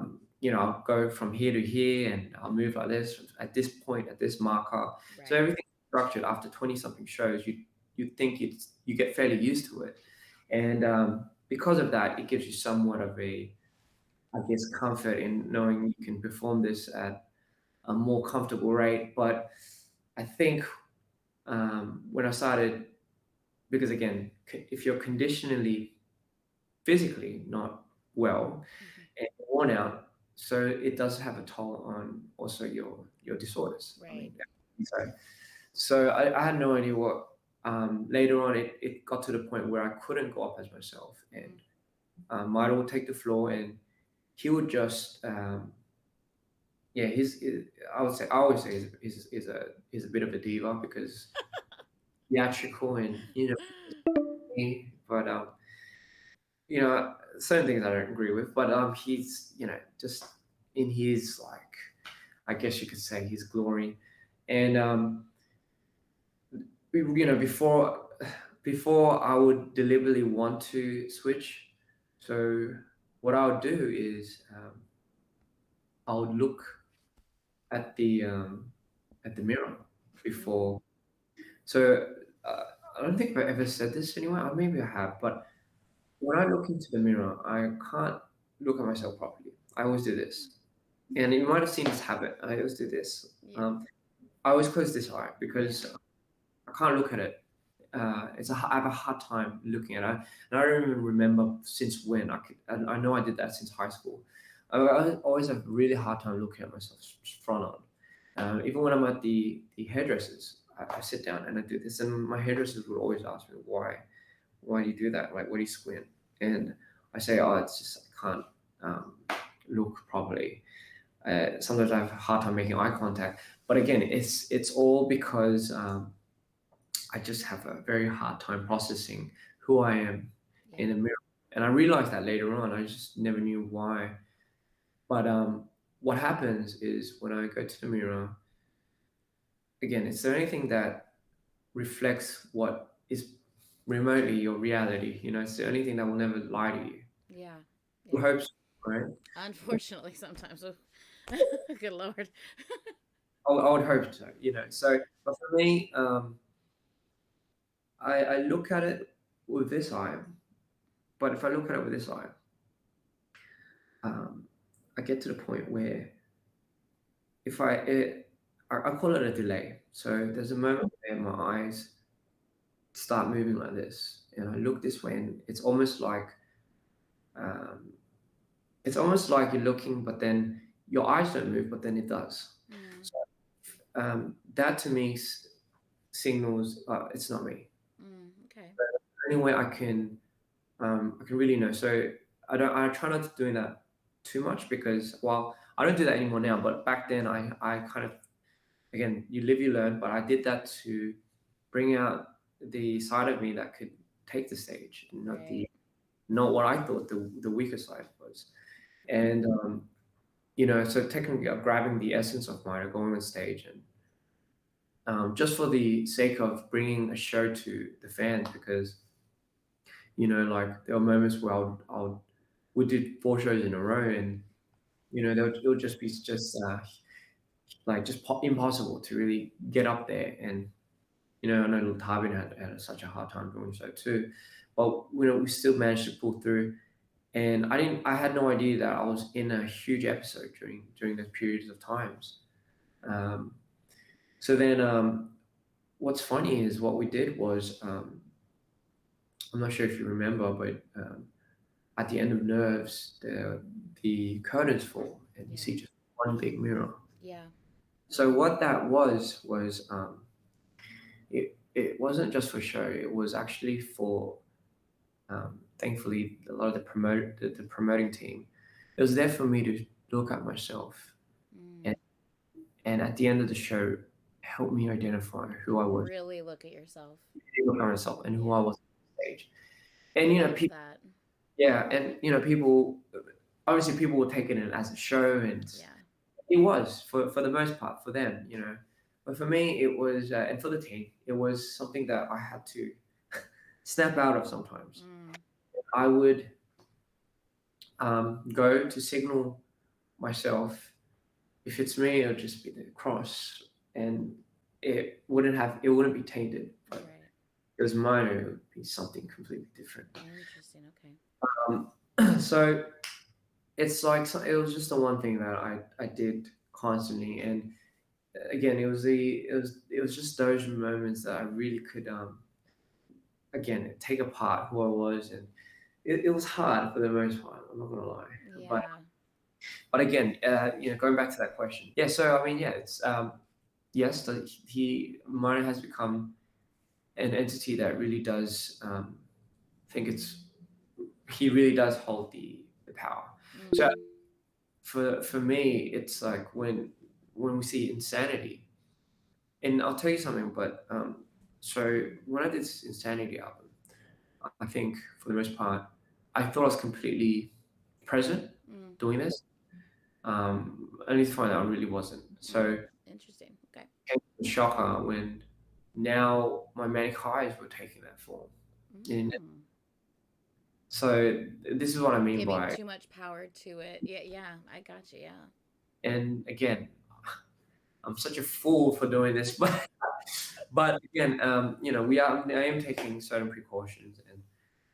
Mm. I'll go from here to here and I'll move like this at this point, at this marker. So Right. everything's structured. After 20 something shows, you think you get fairly used to it. And because of that, it gives you somewhat of a, I guess, comfort in knowing you can perform this at a more comfortable rate. But I think when I started, because again, if you're conditionally physically not well Mm-hmm. and worn out, so it does have a toll on also your disorders. I Right. mean, so I had no idea what. Later on, it got to the point where I couldn't go up as myself, and Mm. Milo would take the floor, and he would just yeah, I would say I always say he's a bit of a diva because theatrical and me, but certain things I don't agree with, but he's just in his, like, I guess you could say, his glory, and before I would deliberately want to switch, so what I would do is I would look at the mirror Mm. before. So I don't think I've ever said this anywhere. Or maybe I have, but when I look into the mirror, I can't look at myself properly. I always do this, and you might have seen this habit. I always do this. Yeah. I always close this eye Yeah. because I can't look at it. I have a hard time looking at it, and I don't even remember since when. I know I did that since high school. I always have a really hard time looking at myself front on. Even when I'm at the hairdressers, I sit down and I do this, and my hairdressers would always ask me why do you do that? Like, what do you squint? And I say, oh, it's just I can't um, look properly. Sometimes I have a hard time making eye contact, but again, it's all because I just have a very hard time processing who I am in Yeah. a mirror. And I realized that later on. I just never knew why. But what happens is when I go to the mirror, again, is there anything that reflects what is remotely your reality? It's the only thing that will never lie to you. Yeah. Who Yeah. hopes, right? Unfortunately, sometimes. Oh, good lord. I would hope so. So, but for me, I look at it with this eye. But if I look at it with this eye, um, I get to the point where if I call it a delay. So there's a moment where my eyes start moving like this, and I look this way, and um, it's almost like you're looking, but then your eyes don't move, but then it does. Mm, So that to me signals it's not me. okay. The only way I can really know. So I try not to doing that too much because well I don't do that anymore now, but back then I kind of again you live you learn, but I did that to bring out the side of me that could take the stage, Right. not what I thought the weaker side was. And so technically I'm grabbing the essence of mine, going on stage and just for the sake of bringing a show to the fans because like there were moments where we did 4 shows in a row, and it would just be just like just impossible to really get up there. And I know Tarbin had such a hard time doing so too, but we still managed to pull through. And I had no idea that I was in a huge episode during those periods of times. Um, so then, what's funny is what we did was I'm not sure if you remember, but at the end of Nerves, the curtains fall, and you Yeah. see just one big mirror. Yeah. So what that was it wasn't just for show. It was actually for thankfully a lot of the promoting team. It was there for me to look at myself, and Mm. and at the end of the show, help me identify who I was, Really look at yourself. look at myself, and who I Yeah. was on stage. And I love people, that. yeah, and people obviously people were taking it as a show, and Yeah. it was for the most part for them. But for me, it was, and for the team, it was something that I had to snap out of sometimes. Mm. I would go to signal myself. If it's me, it would just be the cross, and it wouldn't be tainted. But Right. if it was mine, it would be something completely different. Interesting. Okay. So it's like it was just the one thing that I did constantly, and again, it was just those moments that I really could again take apart who I was, and it was hard for the most part. I'm not gonna lie, but Yeah. but again, going back to that question, yeah. So I mean, yeah, it's yes, he Mine has become an entity that really does think it's he really does hold the power. So Mm. for me, it's like when we see insanity. And I'll tell you something, but so when I did this Insanity album, I think for the most part, I thought I was completely present Mm. doing this. Only to find out I really wasn't. So Mm. it Interesting. Okay. came as a shocker when now my manic highs were taking that form. And Mm. so this is what I mean Giving by, too much power to it. Yeah. Yeah. I got you. Yeah. and again, I'm such a fool for doing this, but again, I am taking certain precautions, and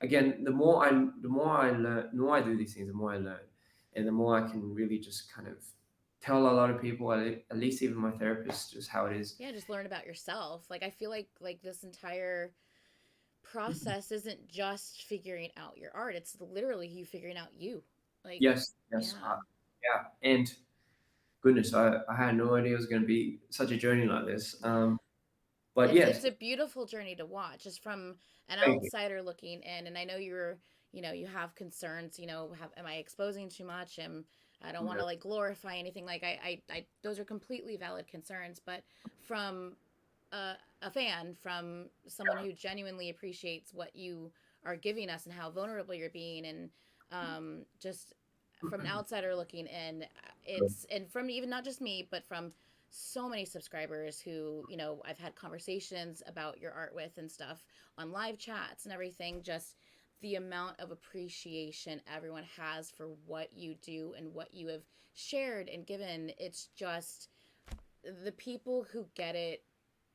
again, the more I learn, the more I do these things, the more I learn, and the more I can really just kind of tell a lot of people, at least even my therapist, just how it is. Yeah. Just learn about yourself. Like I feel like this entire process isn't just figuring out your art. It's literally you figuring out you. Like Yes, yes, yeah. yeah, and goodness, I had no idea it was going to be such a journey like this. But yes, It's a beautiful journey to watch, just from an thank you. outsider looking in. And I know you're, you have concerns. Am I exposing too much? I don't want Yeah, to like glorify anything. Like those are completely valid concerns. But from a fan, from someone who genuinely appreciates what you are giving us and how vulnerable you're being, and just from an outsider looking in, it's and from even not just me, but from so many subscribers who I've had conversations about your art with and stuff on live chats and everything. Just the amount of appreciation everyone has for what you do and what you have shared and given. It's just the people who get it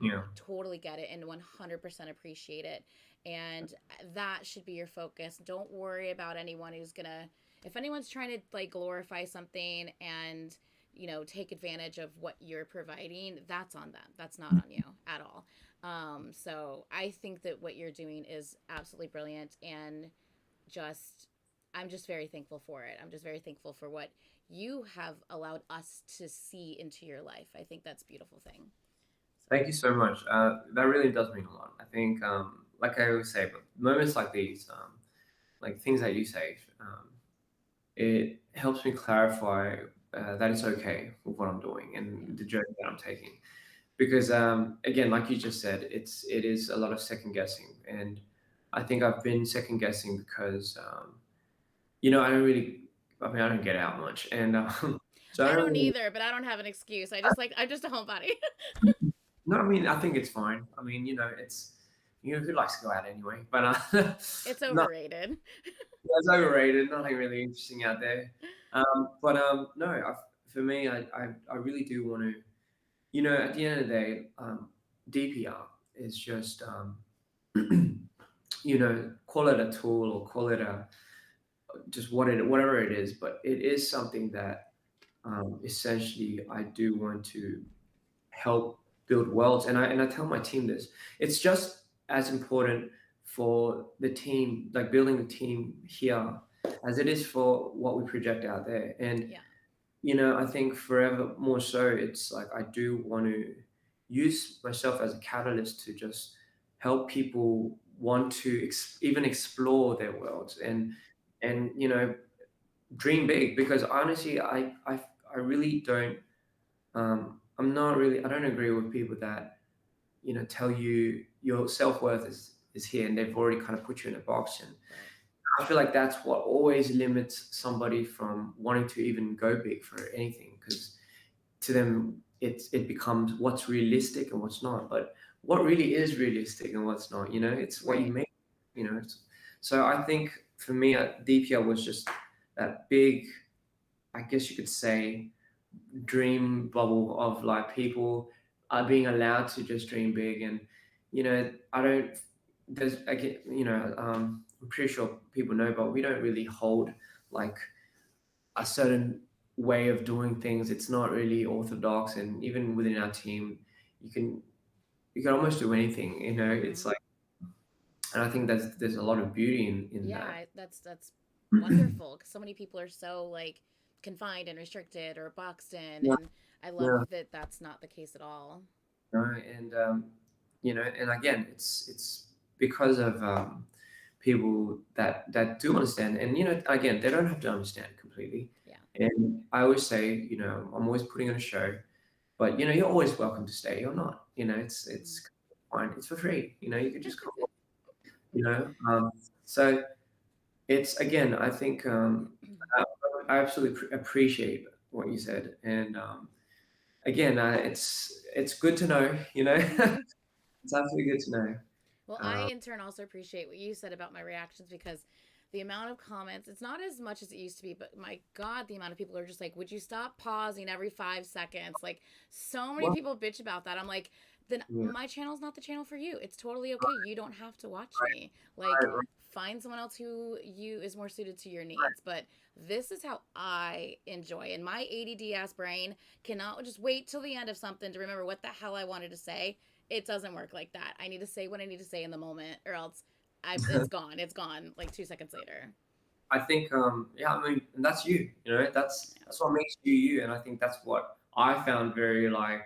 yeah, totally get it and 100% appreciate it. And that should be your focus. Don't worry about anyone who's gonna, if anyone's trying to like glorify something and take advantage of what you're providing, that's on them. That's not on you at all. So I think that what you're doing is absolutely brilliant, and just I'm just very thankful for it. I'm just very thankful for what you have allowed us to see into your life. I think that's a beautiful thing. thank you so much. That really does mean a lot. I think, like I always say, but moments like these, like things that you say, it helps me clarify that it's okay with what I'm doing Yeah. and the journey that I'm taking. Because again, like you just said, it is a lot of second guessing, and I think I've been second guessing because I don't really, I mean, I don't get out much, and so I I don't don't really. either, but I don't have an excuse. I'm just a homebody. No, I mean, I think it's fine. I mean, it's who likes to go out anyway, but It's no, overrated. it's overrated. Nothing really interesting out there. But no, for me, I really do want to. At the end of the day, DPR is just, call it a tool or call it a just whatever it is, but it is something that essentially I do want to help build worlds. And I tell my team this. It's just as important for the team, like building the team here, as it is for what we project out there. And Yeah. I think forever more so, it's like I do want to use myself as a catalyst to just help people want to even explore their worlds and dream big. Because honestly, I really don't. I'm not really. I don't agree with people that tell you your self worth is here and they've already kind of put you in a box. And Right. I feel like that's what always limits somebody from wanting to even go big for anything, because to them it becomes what's realistic and what's not. But what really is realistic and what's not, it's what you Right. make. So I think for me, DPL was just that big, I guess you could say, dream bubble of like people are being allowed to just dream big. And I don't there's I get I'm pretty sure people know, but we don't really hold like a certain way of doing things. It's not really orthodox, and even within our team, you can almost do anything. It's Hmm. like, and I think there's a lot of beauty in Yeah, that. that's wonderful, because so many people are so like confined and restricted or boxed in, Yeah, and I love yeah. that that's not the case at all. And and again, it's because of people that do understand. And again, they don't have to understand completely. Yeah. And I always say, I'm always putting on a show, but you're always welcome to stay or not. Hmm. It's fine. It's for free. You could just come. You know. So it's, again, I think, I, I absolutely appreciate what you said. And again, it's good to know. It's absolutely good to know. Well, I Um, in turn also appreciate what you said about my reactions, because the amount of comments, it's not as much as it used to be, but my God, the amount of people are just like, would you stop pausing every 5 seconds? Like, so many well, people bitch about that. I'm like, then yeah, my channel's not the channel for you. It's totally okay. You don't have to watch right, me. Like, right. find someone else who you is more suited to your needs. But this is how I enjoy. And my ADD ass brain cannot just wait till the end of something to remember what the hell I wanted to say. It doesn't work like that. I need to say what I need to say in the moment, or else it's gone. It's gone like 2 seconds later. I think, yeah, I mean, and that's you. That's Yeah. what makes you you. And I think that's what I found very like,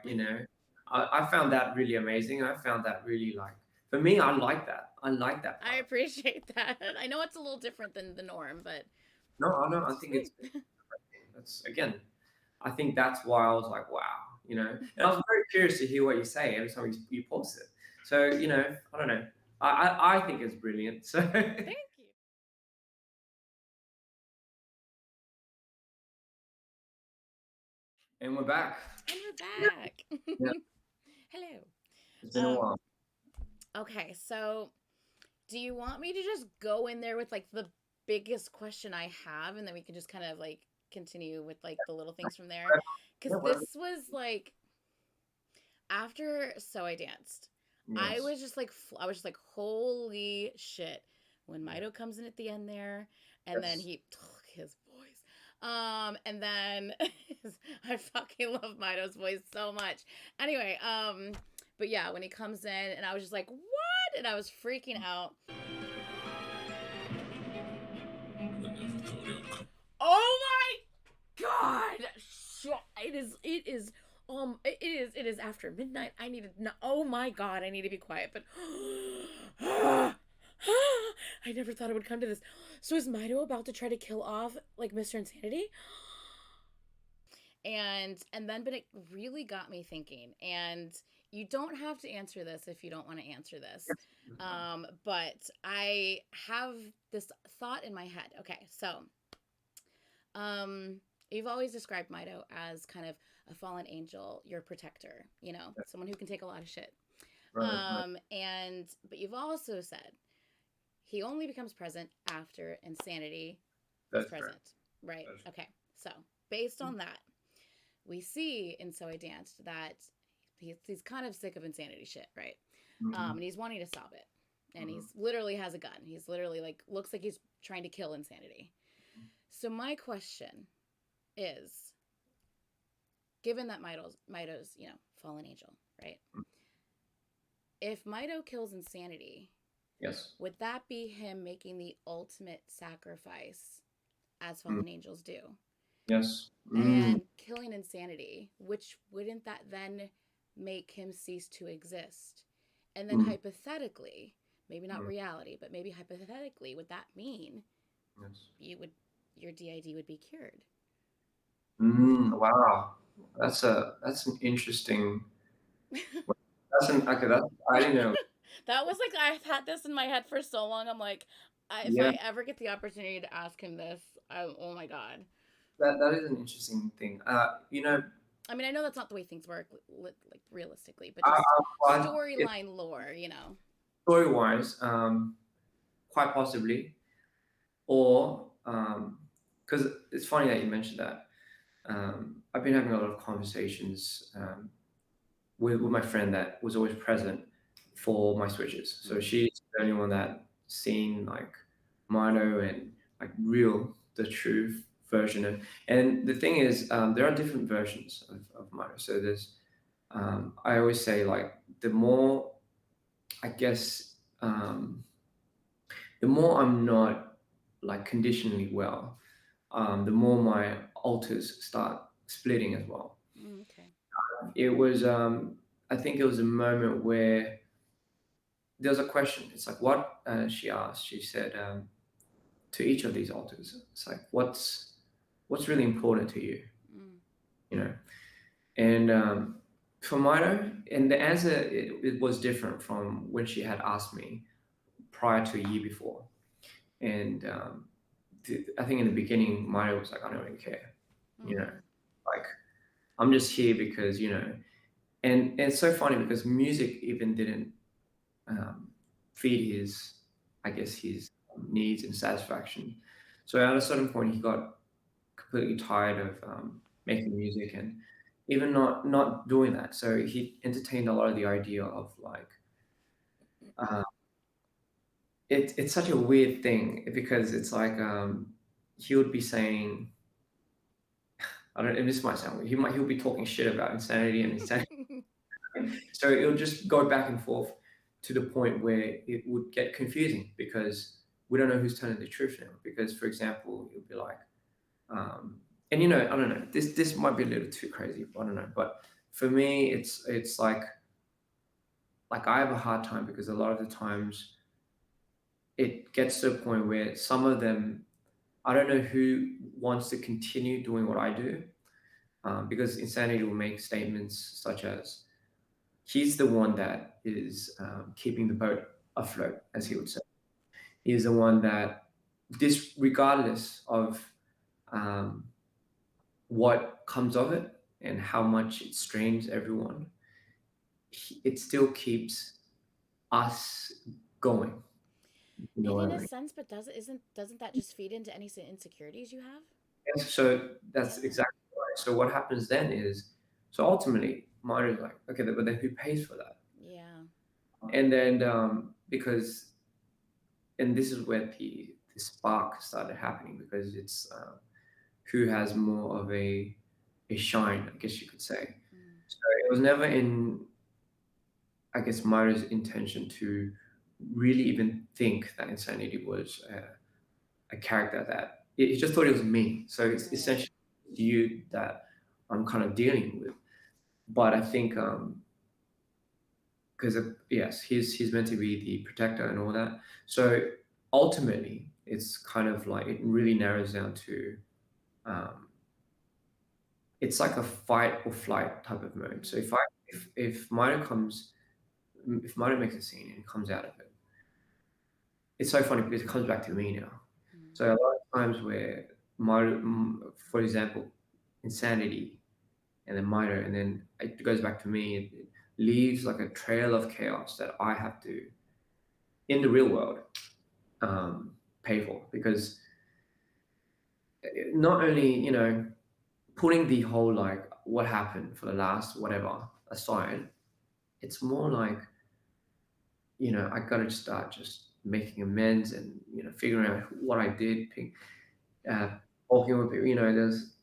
I found that really amazing. I found that really like, for me, I like that. I like that I part. appreciate that. I know it's a little different than the norm, but No, I know. I it's think it's, sweet. that's again, I think that's why I was like, wow. And I was very curious to hear what you say every time you post it. So, I don't know. I think it's brilliant. So, Thank you. and we're back. And we're back. Yeah, Hello. it's been a while. Okay, so do you want me to just go in there with like the biggest question I have, and then we can just kind of like continue with like the little things from there? Yeah, Because whatever. this was like after So I Danced, I Yes. was just like, I was just like, holy shit. When Mito comes in at the end there, and then Yes. his voice. And then I fucking love Mito's voice so much. Anyway, but yeah, when he comes in, and I was just like, what? And I was freaking out. Oh my god! It is after midnight. I need to, no, oh my god, I need to be quiet, but I never thought it would come to this. So is Mito about to try to kill off like Mr. Insanity? And then, but it really got me thinking, and you don't have to answer this if you don't want to answer this. But I have this thought in my head. Okay, so um, you've always described Mito as kind of a fallen angel, your protector, someone who can take a lot of shit. Right. And but you've also said he only becomes present after insanity is That's present, correct. right? That's Okay, so based on that, we see in So I Danced that he's kind of sick of insanity shit, right? Mhm. And he's wanting to stop it, and Mhm. he's literally has a gun. He's literally like looks like he's trying to kill insanity. So my question is, given that Mito's fallen angel, right? If Mito kills insanity, Yes. would that be him making the ultimate sacrifice as Mm. fallen angels do? Yes. And killing insanity, which wouldn't that then make him cease to exist? And then Mm. hypothetically, maybe not Mm. reality, but maybe hypothetically, would that mean Yes. your DID would be cured? Wow. That's an interesting. That's an okay. I didn't know. That was like I've had this in my head for so long. I'm like, if Yeah, I ever get the opportunity to ask him this, oh my god. that is an interesting thing. I mean, I know that's not the way things work, like realistically, but I, just it's storyline lore. story wise, quite possibly, or because it's funny that you mentioned that. I've been having a lot of conversations with my friend that was always present for my switches. So she's the only one that seen like mono and like the true version of. And the thing is, there are different versions of mono. So I always say like the more, I guess, the more I'm not like conditionally well, the more my alters start splitting as well. Okay. It was, I think it was a moment where there was a question. It's like, what she asked, she said, to each of these alters, it's like, what's really important to you, Mm. you know? And for Mito, and the answer, it was different from when she had asked me prior to a year before. And I think in the beginning, Mito was like, I don't really care, Mm. like, I'm just here because, and it's so funny because music even didn't um, feed his, I guess, his needs and satisfaction. So at a certain point, he got completely tired of making music and even not doing that. So he entertained a lot of the idea of like, uh, it's such a weird thing because it's like he would be saying, I don't. And this might sound weird. He'll be talking shit about insanity and insanity. So it'll just go back and forth to the point where it would get confusing because we don't know who's telling the truth now. Because, for example, it'll be like, um, and I don't know. This might be a little too crazy. I don't know, but for me, it's like I have a hard time because a lot of the times it gets to a point where some of them, I don't know who wants to continue doing what I do, because insanity will make statements such as, he's the one that is keeping the boat afloat, as he would say. He's the one that, this regardless of um, what comes of it and how much it strains everyone, it still keeps us going. You know And what in I a mean? sense, but doesn't that just feed into any insecurities you have? Yes, so that's Yeah. exactly right. So what happens then is, so ultimately, Mario's like, okay, but then who pays for that? Yeah. And then because, and this is where the spark started happening, because it's who has more of a shine, I guess you could say. Mm. So it was never in, I guess, Mario's intention to really even think that Insanity was a character that he just thought it was me. So it's Right. essentially you that I'm kind of dealing with. But I think because yes, he's meant to be the protector and all that. So ultimately, it's kind of like it really narrows down to um, it's like a fight or flight type of mode. So Mm. if Mario comes, if Mario makes a scene and comes out of it, it's so funny because it comes back to me now. Mm. So a lot of times where Mario, for example, Insanity and then Mario, and then it goes back to me. It leaves like a trail of chaos that I have to, in the real world, pay for, because not only putting the whole like what happened for the last whatever aside, it's more like I gotta start just making amends and figuring out what I did, uh, walking with people. There's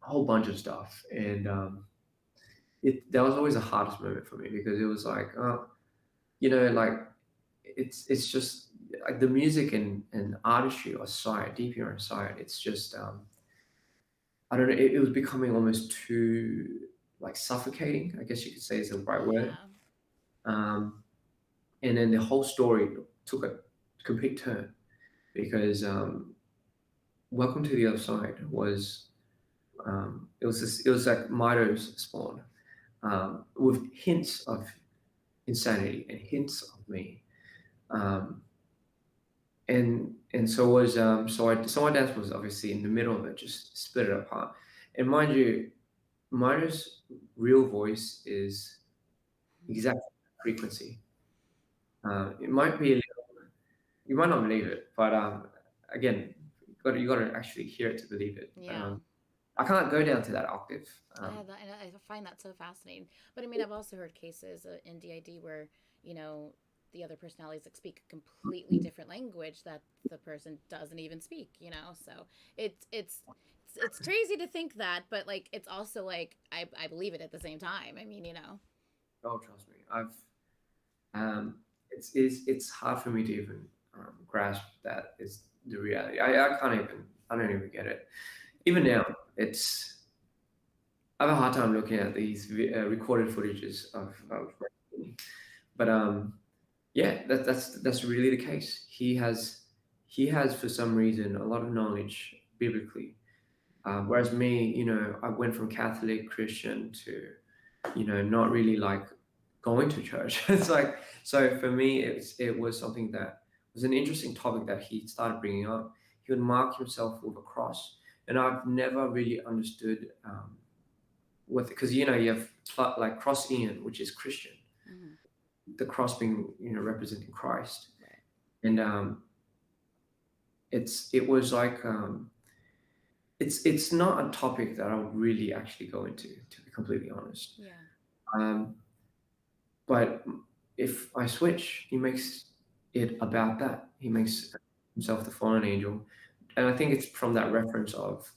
a whole bunch of stuff, and that was always the hardest moment for me, because it was like like it's just like the music and artistry aside, DPR aside, it's just I don't know. It was becoming almost too like suffocating, I guess you could say is the right word. Yeah. Um, and then the whole story took a complete turn, because Welcome to the Other Side was it was like Mito's spawn, with hints of insanity and hints of me. Um, and so was so my dance was obviously in the middle of it, just split it apart. And mind you, Mito's real voice is Mm. exact frequency. It might be a little, you might not believe it, but again, you got to actually hear it to believe it. But Yeah. I can't go down to that octave. And I find that so fascinating. But I mean, I've also heard cases in DID where, you know, the other personalities like speak a completely different language that the person doesn't even speak, you know? So it's crazy to think that, but like it's also like I believe it at the same time. I mean, you know. Oh, trust me, I've it's hard for me to even grasp that is the reality. I can't even, I don't even get it. Even now, it's I have a hard time looking at these recorded footages of but yeah, that's really the case. He has for some reason a lot of knowledge biblically, whereas me, I went from Catholic Christian to not really like going to church. It's like, so for me, it was something that was an interesting topic that he started bringing up. He would mark himself with a cross, and I've never really understood what, because you have like cross Ian, which is Christian, Mm-hmm. the cross being representing Christ, Right. and it was like it's not a topic that I would really actually go into, to be completely honest. Yeah. Um, but if I switch, he makes it about that. He makes himself the fallen angel, and I think it's from that reference of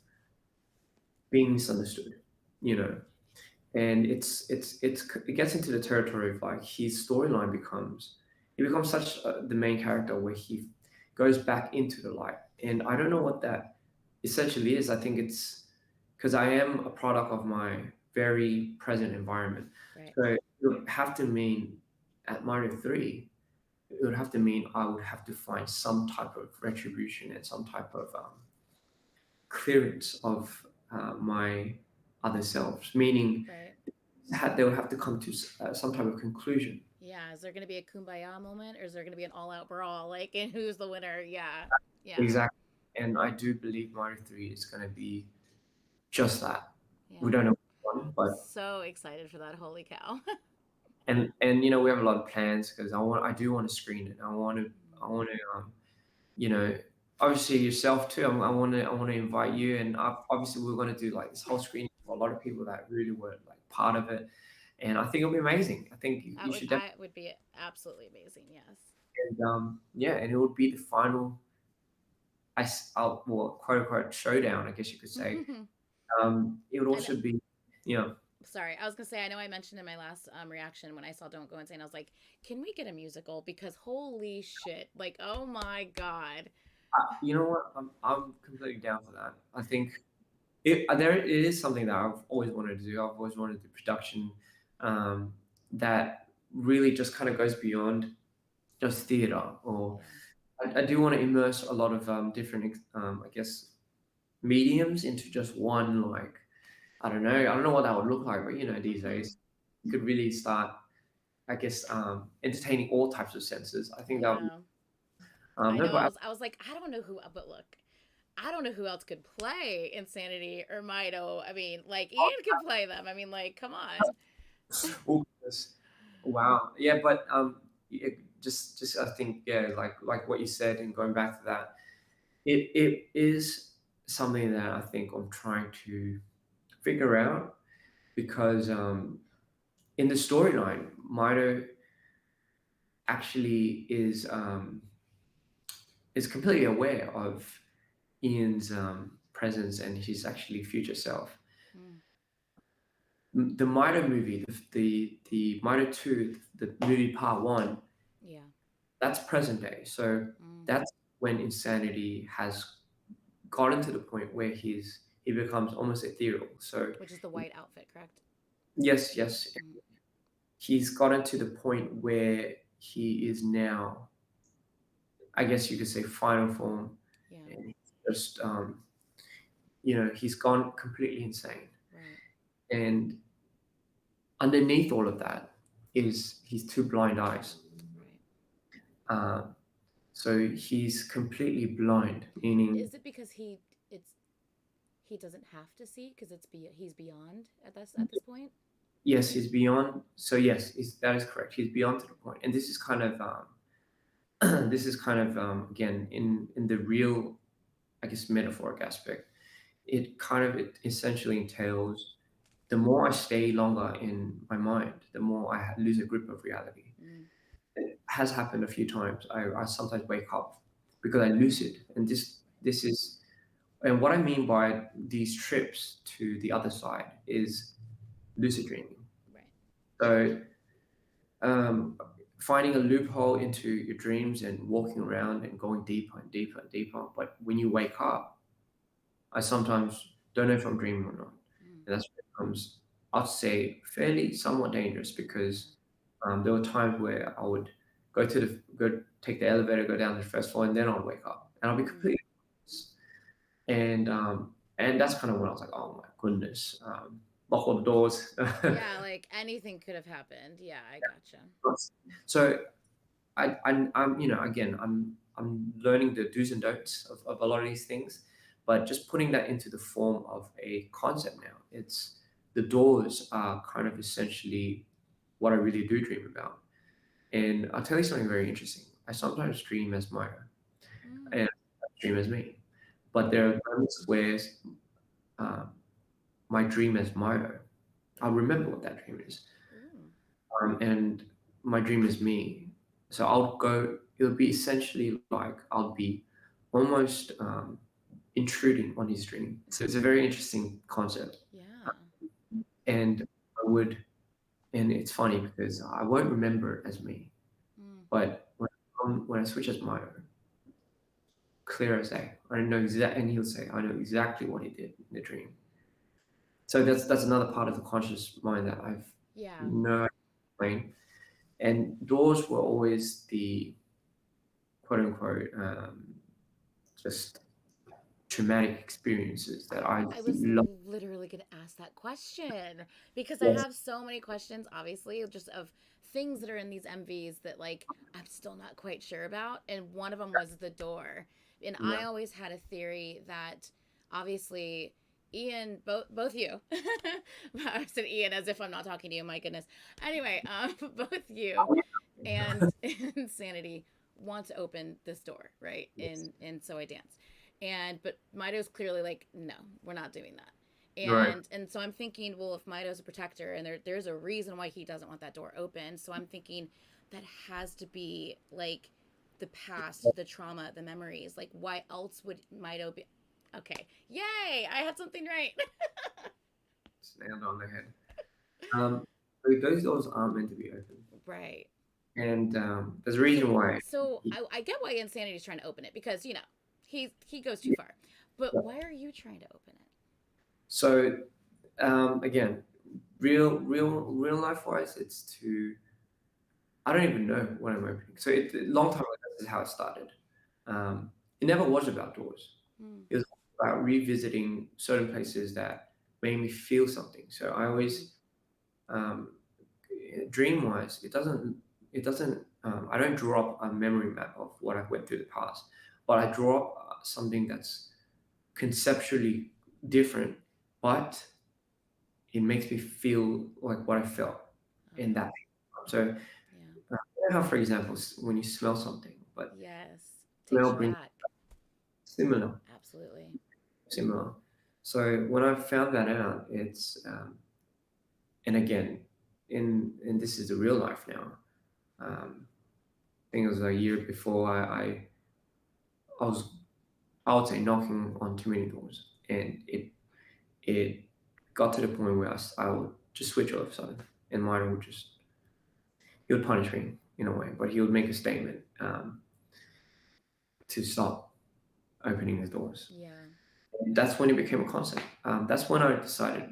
being misunderstood, you know. And it gets into the territory of like his storyline becomes, he becomes such the main character where he goes back into the light, and I don't know what that essentially is. I think it's because I am a product of my very present environment. Right. So it would have to mean at Mario 3, it would have to mean I would have to find some type of retribution and some type of clearance of my other selves, meaning Right. they would have to come to some type of conclusion. Yeah. Is there going to be a kumbaya moment, or is there going to be an all-out brawl? Like, and who's the winner? Yeah. Yeah. Exactly. And I do believe Mario 3 is going to be just that. We Yeah. don't know which one, but So excited for that. Holy cow. and we have a lot of plans because I do want to screen it. I want to you know obviously yourself too. I want to invite you, and obviously we're going to do like this whole screening for a lot of people that really were like part of it, and I think it'll be amazing. I think you should definitely. That would be absolutely amazing. Yes. And, yeah, and it would be the final, well, quote unquote showdown, I guess you could say. It would And also be, yeah. sorry, I was gonna say, I know I mentioned in my last reaction when I saw Don't Go Insane, I was like, can we get a musical? Because holy shit, like, oh my god. You know what? I'm completely down for that. I think it is something that I've always wanted to do. I've always wanted to do production um, that really just kind of goes beyond just theater. Or Yeah. I do want to immerse a lot of different, I guess, mediums into just one. Like I don't know what that would look like, but these Mm-hmm. days you could really start, I guess, entertaining all types of senses. I think that would be, Yeah. I no, know. but I was like, I don't know who, but look, I don't know who else could play Insanity or Mido. I mean, like Ian could play them. I mean, like, come on. oh, goodness. Wow. Yeah, but just I think, yeah, like what you said, and going back to that, it is something that I think I'm trying to figure out because in the storyline, Mido actually is completely aware of Ian's presence and his actually future self. Mm, The Mido movie, the Mido 2, the movie part 1, yeah. that's present day. So Mm. that's when insanity has gotten to the point where he becomes almost ethereal. So Which is the white outfit, correct? yes, yes, Mm. he's gotten to the point where he is now, I guess you could say, final form, Yeah. and he's just he's gone completely insane. Right. And underneath all of that is his two blind eyes. Right. Um, so he's completely blind, meaning Is it because he doesn't have to see because he's beyond at this point? yes, he's beyond. So yes, that is correct. He's beyond to the point, and this is kind of this is kind of again in the real, I guess, metaphoric aspect. It essentially entails the more I stay longer in my mind, the more I lose a grip of reality. Mm. It has happened a few times. I sometimes wake up because I lose it, and this is, and what I mean by these trips to the other side is lucid dreaming. Right. So um, finding a loophole into your dreams and walking around and going deeper and deeper and deeper. But when you wake up, I sometimes don't know if I'm dreaming or not, Mm. and that's when it becomes, I'd say, fairly somewhat dangerous because there were times where I would go take the elevator, go down to the first floor, and then I'll wake up and I'll be Mm. completely lost. And that's kind of when I was like, oh my goodness, lock all the doors. Yeah, like anything could have happened. Yeah, I gotcha. So I'm again I'm learning the do's and don'ts of a lot of these things, but just putting that into the form of a concept now. It's the doors are kind of essentially what I really do dream about. And I'll tell you something very interesting. I sometimes dream as Maya Mm. and I dream as me. But there are moments where uh, my dream as Maya, I'll remember what that dream is. Ooh. And my dream is me. So it'll be essentially like I'll be almost intruding on his dream. So it's a very interesting concept. Yeah. And I would, and it's funny because I won't remember it as me, Mm. but when I switch as Mayo, clear as day, I know exactly, and he'll say, I know exactly what he did in the dream. So that's another part of the conscious mind that I've Yeah. no explained. And doors were always the quote unquote just traumatic experiences that I I was love. literally going to ask that question because I Yes. have so many questions, obviously, just of things that are in these MVs that like I'm still not quite sure about. And one of them was the door. And I Yeah. always had a theory that obviously Ian, both you, I said Ian as if I'm not talking to you. My goodness. Anyway, both you and Insanity want to open this door, right? Yes. In So I Dance, and but Mido's clearly like, no, we're not doing that. Right. And so I'm thinking, well, if Mido's a protector and there's a reason why he doesn't want that door open, so I'm thinking that has to be like the past, the trauma, the memories. Like, why else would Mido be? Okay, yay! I had something right. It's nailed on the head. Um, so those doors aren't meant to be open, Right. and there's a reason why. So I get why Insanity is trying to open it because he goes too far. But why are you trying to open it? So again, real life wise, it's to I don't even know what I'm opening. So a long time ago, this is how it started. It never was about doors. Mm. It was about revisiting certain places that made me feel something. So I always um, dream wise, it doesn't I don't draw up a memory map of what I went through the past, but I draw up something that's conceptually different, but it makes me feel like what I felt in Okay. that. So Yeah. you know how, for example, when you smell something, but Yes. Takes smell you brings back. similar, Absolutely. similar. So when I found that out, and again, in this is the real life now. I think it was a year before I was, I would say, knocking on too many doors, and it got to the point where I would just switch all of a sudden, and mine would just he would punish me in a way, but he would make a statement to stop opening his doors. Yeah. And that's when it became a concept. That's when I decided,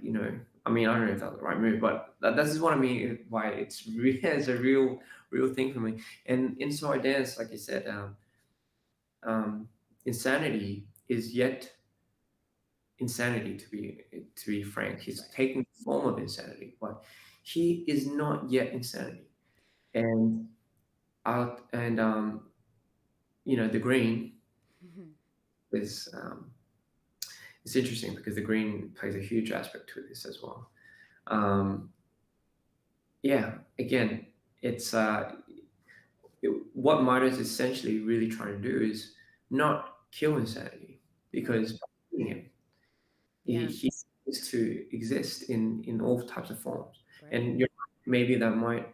I mean, I don't know if that was the right move, but this is what I mean why it's a real thing for me. And in So I Dance, like I said, um, insanity is yet insanity to be frank. He's Right. taking the form of insanity, but he is not yet insanity. And out and the green is it's interesting because the green plays a huge aspect to this as well. Um, yeah, again, it's what Midas is essentially really trying to do is not kill insanity Right. because by killing him, he, Yeah. he is to exist in all types of forms. Right. And maybe that might,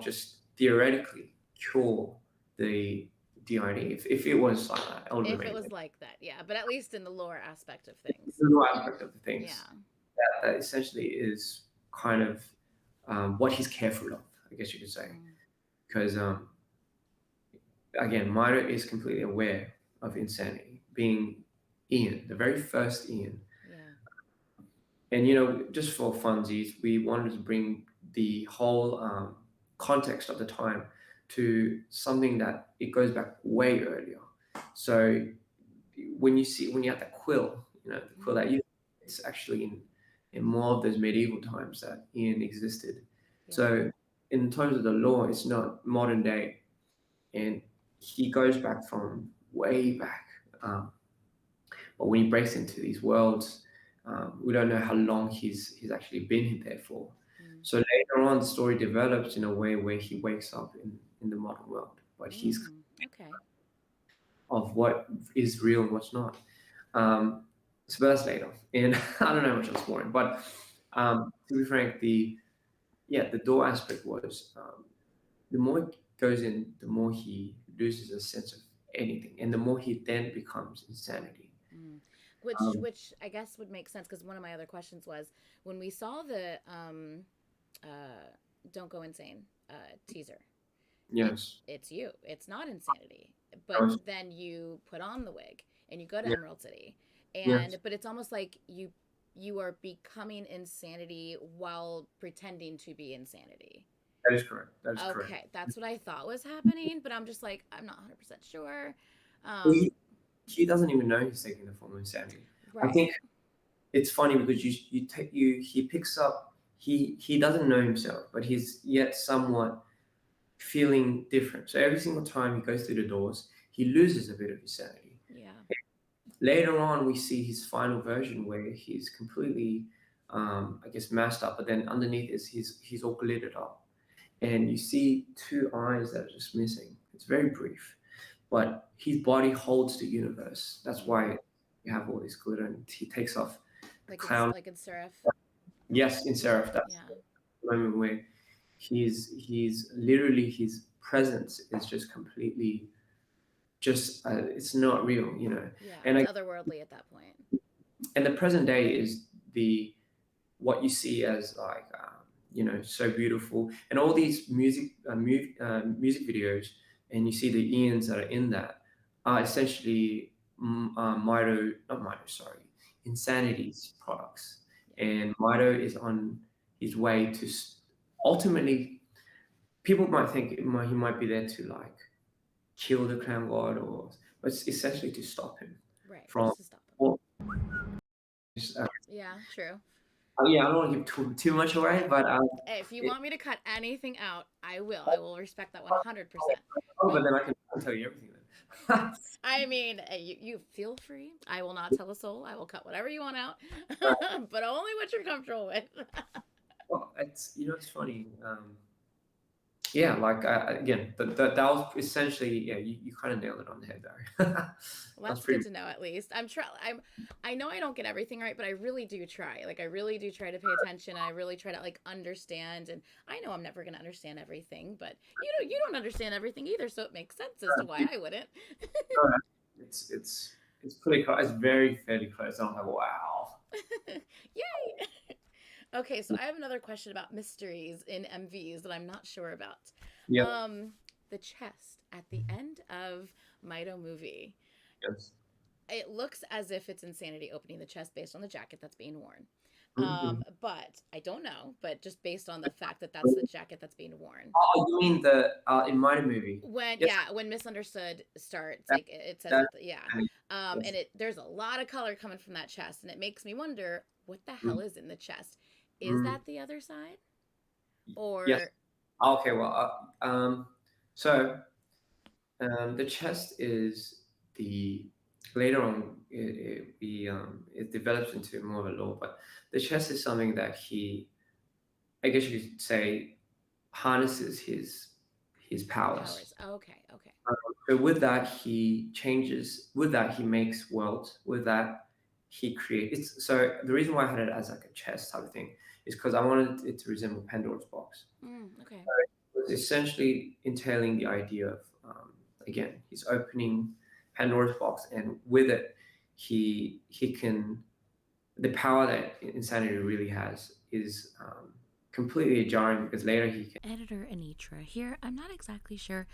just theoretically cure the DID if it was like that, I would If it remain was like that, yeah. But at least in the lore aspect of things. the aspect of the things Yeah. that essentially is kind of what he's careful of, I guess you could say. Mm. Because again, Myra is completely aware of insanity, being Ian, the very first Ian. Yeah. And just for funsies, we wanted to bring the whole context of the time to something that it goes back way earlier. So when you have that quill, the quill that you, it's actually in more of those medieval times that Ian existed. Yeah. So in terms of the law, it's not modern day, and he goes back from way back. But when he breaks into these worlds, we don't know how long he's actually been there for. Mm. So later on, the story develops in a way where he wakes up in the modern world, but he's Mm. Okay. of what is real and what's not. So that's later, and I don't know how much I'm exploring, but to be frank, the door aspect was the more it goes in, the more he loses a sense of anything, and the more he then becomes insanity. Mm. Um, Which I guess would make sense because one of my other questions was when we saw the uh Don't Go Insane teaser. yes, It's you. It's not insanity. I But was, then you put on the wig and you go to yeah, Emerald City, yes, and but it's almost like you you are becoming insanity while pretending to be insanity. That is correct. That is correct. Okay, that's what I thought was happening, but I'm just like, I'm not 100% sure. He, he doesn't even know he's taking the form of insanity. I Right. think it's funny because he picks up, he doesn't know himself, but he's yet somewhat feeling different. So every single time he goes through the doors, he loses a bit of his sanity. Yeah. Later on, we see his final version where he's completely, I guess, mashed up, but then underneath is he's all glittered up, and you see two eyes that are just missing. It's very brief, but his body holds the universe. That's why you have all this glitter, and he takes off the Like clown. it's like in Seraph. Yes, in Seraph, that's Yeah. the moment where he's literally his presence is just completely just it's not real, you know. Yeah. And It's otherworldly at that point. and the present day is the what you see as like you know, so beautiful, and all these music videos, and you see the Ians that are in that are essentially Mito, not Mito, sorry, Insanity's products, and Mito is on his way to ultimately. People might think he might be there to like kill the clown god, or but it's essentially to stop him Right. from. Just to stop him. Well, Yeah, true. yeah, I don't want to give too much away, but Hey, if you want me to cut anything out, I will. I will respect that 100%. oh, but then I can tell you everything then. I mean, you feel free. I will not tell a soul. I will cut whatever you want out, but only what you're comfortable with. Well, it's it's funny. Yeah, like again, that was essentially you kind of nailed it on the head there. Well, that's good to know at least. I know I don't get everything right, but I really do try. Like I really do try to pay attention. And I really try to like understand, and I know I'm never going to understand everything, but you don't understand everything either, so it makes sense as to why I wouldn't. It's pretty close. It's very fairly close. I'm like, wow. Yay! Okay, so I have another question about mysteries in MVs that I'm not sure about. Yeah. The chest at the end of Mito movie. Yes. It looks as if it's Insanity opening the chest based on the jacket that's being worn. Mhm. But I don't know. But just based on the fact that that's the jacket that's being worn. Oh, you mean the in my movie? When Yes. when Misunderstood starts, That- like it says that- yeah. yes. And there's a lot of color coming from that chest, and it makes me wonder what the hell is in the chest. Is that the other side? Or Yes. Okay. Well, so the chest is the later on it develops into more of a lore, but the chest is something that I guess you could say, harnesses his powers. Okay, okay. So with that, he changes. With that, he makes worlds. With that, he creates. So the reason why I had it as like a chest type of thing is because I wanted it to resemble Pandora's box. Okay. It was essentially entailing the idea of again, he's opening Pandora's box, and with it, he can the power that insanity really has is completely jarring because later he can. Editor Anitra here. I'm not exactly sure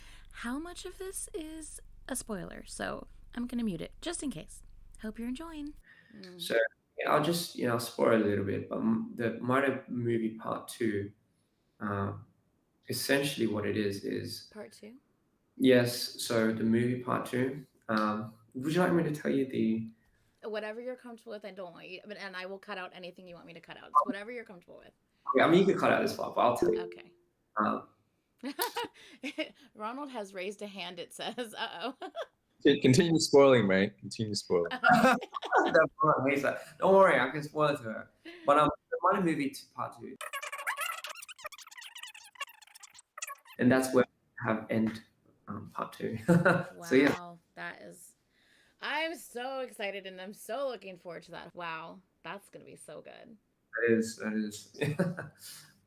how much of this is a spoiler, so I'm gonna mute it just in case. Hope you're enjoying. So yeah, I'll just spoil a little bit, but the Murder movie part two, essentially what it is Part two. yes. So the movie part two. Would you like me to tell you the? Whatever you're comfortable with, I don't want you, and I will cut out anything you want me to cut out. It's whatever you're comfortable with. Yeah, I mean you can cut out this part, but I'll tell you. Okay. Um, Ronald has raised a hand. It says, "Uh oh." Continue spoiling, mate. Continue spoiling. Don't worry, I can spoil it to her. But the Murder movie part two, and that's where we have end part two. Wow, So yeah. that is. I'm so excited and I'm so looking forward to that. Wow, that's gonna be so good. That is.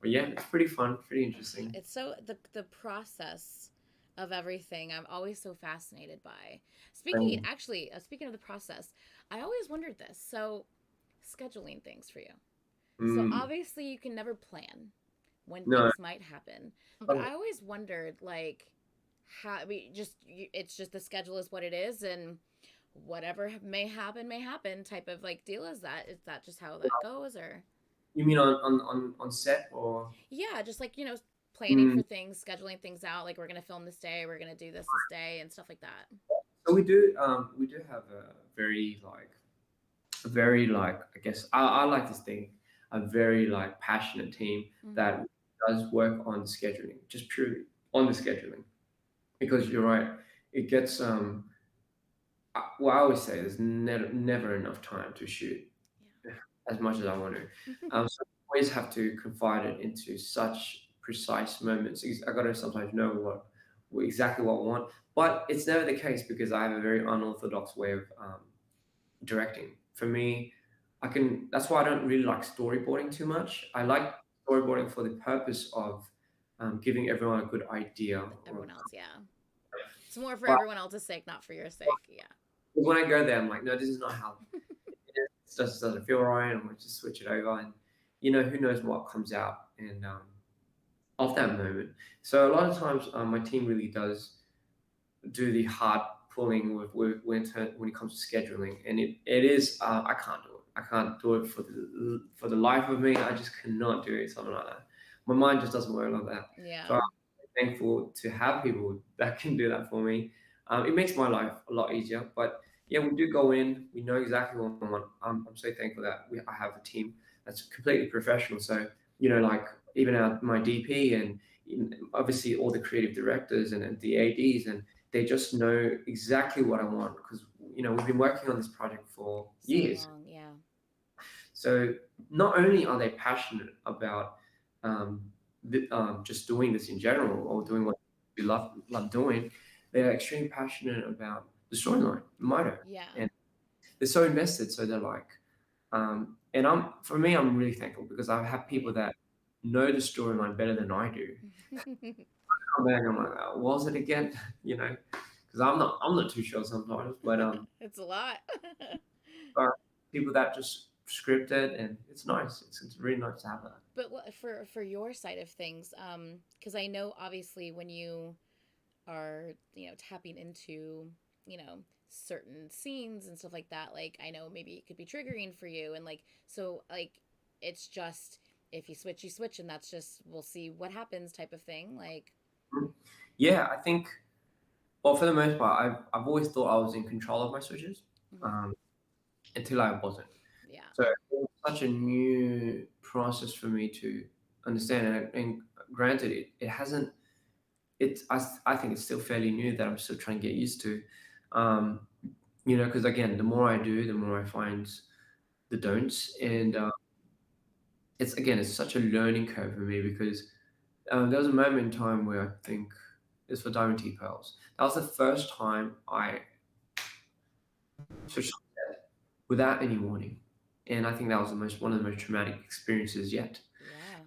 But yeah, it's pretty fun, pretty interesting. It's so the process of everything I'm always so fascinated by. Speaking of the process, I always wondered this. So scheduling things for you. So obviously you can never plan when things might happen. But I always wondered like how it's just the schedule is what it is, and whatever may happen type of like deal. Is that just how that goes? Or You mean on set or? yeah, just like, planning Mm, for things, scheduling things out, like we're gonna film this day, we're gonna do this day, and stuff like that. so we do have a very like I guess I like to think a very like passionate team Mm-hmm. that does work on scheduling, just purely on the scheduling. Because you're right, it gets well, I always say there's never enough time to shoot as much as I want to. So I always have to confide it into such precise moments. I got to sometimes know exactly what I want, but it's never the case because I have a very unorthodox way of directing. For me, I can. That's why I don't really like storyboarding too much. I Mm-hmm. like storyboarding for the purpose of giving everyone a good idea. Everyone else, yeah. It's more for But everyone else's sake, not for your sake. Yeah. when I go there, I'm like, no, this is not how it just doesn't feel right, and we'll just switch it over, and who knows what comes out and of that moment. So a lot of times, my team really does do the hard pulling when it comes to scheduling, and it is I can't do it. I can't do it for the life of me. I just cannot do it, something like that. My mind just doesn't work like that. Yeah. So I'm thankful to have people that can do that for me. It makes my life a lot easier. But yeah, we do go in. We know exactly what we want. I'm so thankful that I have a team that's completely professional. So like even my DP and obviously all the creative directors and the ADs, and they just know exactly what I want because we've been working on this project for So years. long, yeah. So not only are they passionate about um, just doing this in general or Mm-hmm. doing what we love doing, they're extremely passionate about the storyline, the motto, Yeah. and they're so invested. So they're like, and for me, I'm really thankful because I have Oh people that know the storyline better than I do. yeah. Come back, I'm like, was it again? Because I'm not too sure sometimes, but It's a lot. but people that just script it, and it's nice. It's really nice to have that. But what, for your side of things, because I know obviously when you are, tapping into, you know, certain scenes and stuff like that, like I know maybe it could be triggering for you, and like so like it's just if you switch, and that's just we'll see what happens type of thing. Like, Mhm. Yeah, I think. Well, for the most part, I've always thought I was in control of my switches, mhm, um, until I wasn't. yeah, So it was such a new process for me to understand. And granted, it hasn't. I think it's still fairly new that I'm still trying to get used to. Um, because again, the more I do, the more I find the don'ts, and hmm it's such a learning curve for me because there was a moment in time where I think it's for Diamond Tea Pearls. That was the first time I switched without any warning, and I think that was the most one of the most traumatic experiences yet. yeah,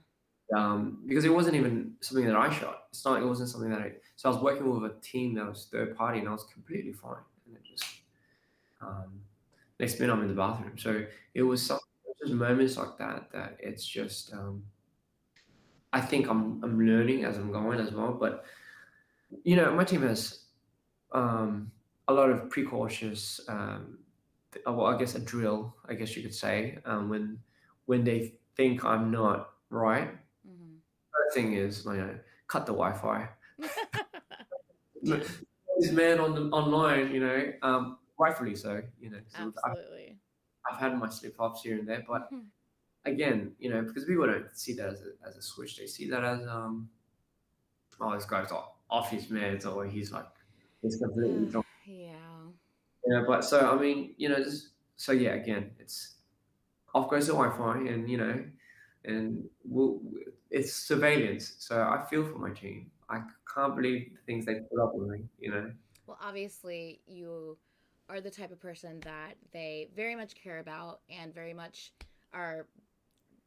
Because it wasn't even something that I shot. It wasn't something that I. So I was working with a team that was third party, and I was completely fine. And it just next minute I'm in the bathroom. So it was just moments like that that it's just. I think I'm learning as I'm going as well, but my team has a lot of precautious, well, I guess a drill, I guess you could say, when they think I'm not right. hmm First thing is, cut the Wi-Fi. yeah, This man online, rightfully so. So absolutely. I've had my slip ups here and there, but Mhm. again, because people don't see that as a switch, they see that as oh, this guy's off his meds, or he's completely drunk. Yeah. But so I mean, just so yeah, again, it's off goes the Wi-Fi, and and it's surveillance. So I feel for my team. I can't believe the things they put up with me. Well, obviously, you are the type of person that they very much care about and very much are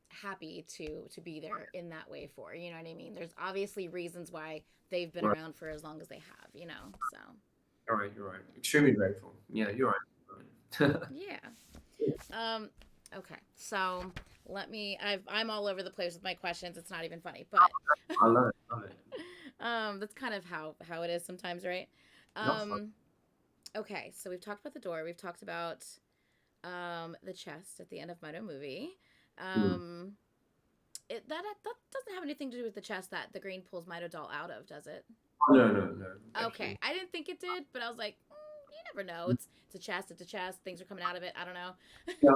happy to be there in that way for. You know what I mean? There's obviously reasons why they've been Right, around for as long as they have. So you're right. Extremely grateful. Yeah, you're right. yeah. Um. Okay. So let me. I'm all over the place with my questions. It's not even funny, but I love it. Love it. that's kind of how it is sometimes, right? Not fun. Um. Okay, so we've talked about the door. We've talked about the chest at the end of Mito movie. That doesn't have anything to do with the chest that the green pulls Mito doll out of, does it? No, Okay, actually. I didn't think it did, but I was like, you never know. It's a chest. It's a chest. Things are coming out of it. I don't know. Yeah,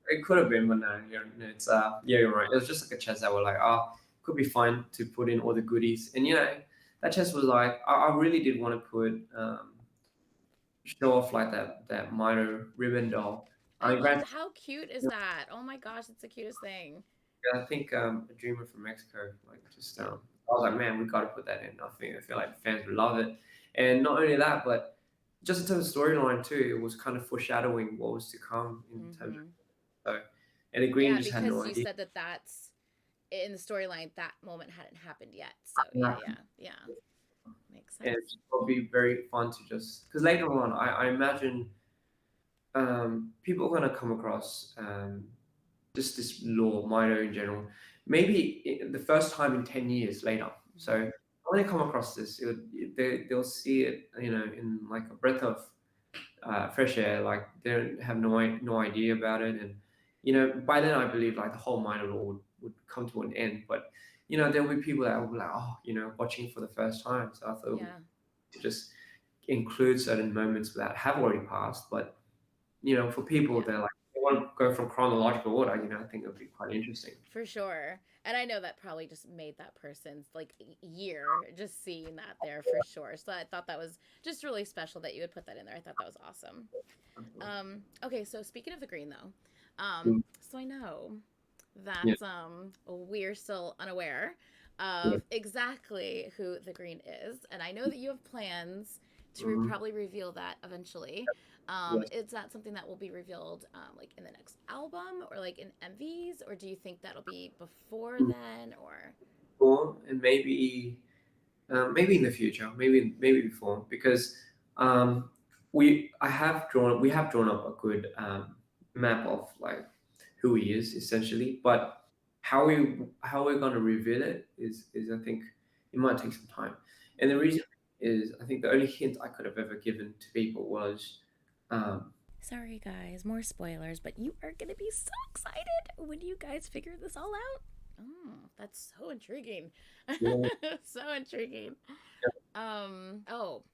it could have been, but no, it's yeah, you're right. It was just like a chest that were like, could be fine to put in all the goodies, and that chest was like, I really did want to put show off like that Mino ribbon doll. I I love mean, how cute is that? Oh my gosh, it's the cutest thing. I think a dreamer from Mexico, like just I was like, man, we got to put that in. I feel like fans would love it, and not only that, but just in terms of storyline too, it was kind of foreshadowing what was to come in terms of so. And the Green Yeah, just had no because you idea. said that's in the storyline. That moment hadn't happened yet. So yeah, makes And sense. it's probably very fun to just because later on, I imagine people are gonna come across just this law, Mino in general, maybe the first time in 10 years later. So when they come across this, they'll see it, in like a breath of fresh air. Like they don't have no idea about it, and by then I believe like the whole minor law would come to an end. But there'll be people that will be like, watching for the first time. So I thought Yeah. to just include certain moments that have already passed, but for people they're like they want to go from chronological order. I think it would be quite interesting. For sure. And I know that probably just made that person's like year just seeing that there for sure. So I thought that was just really special that you would put that in there. I thought that was awesome. Okay, so speaking of the green though, Mm. so I know that Yeah. we're still unaware Yeah. of exactly who the green is, and I know that you have plans to Mhm. probably reveal that eventually. Yes. Is that something that will be revealed like in the next album or like in MVs, or do you think that'll be before then, or? Before, and maybe in the future, maybe before, because we have drawn up a good map of like who he is essentially, but how we're going to reveal it is I think it might take some time, and the reason is I think the only hint I could have ever given to people was um, Sorry, guys, more spoilers, but you are going to be so excited when you guys figure this all out. Oh, that's so intriguing. yeah, So intriguing. Oh,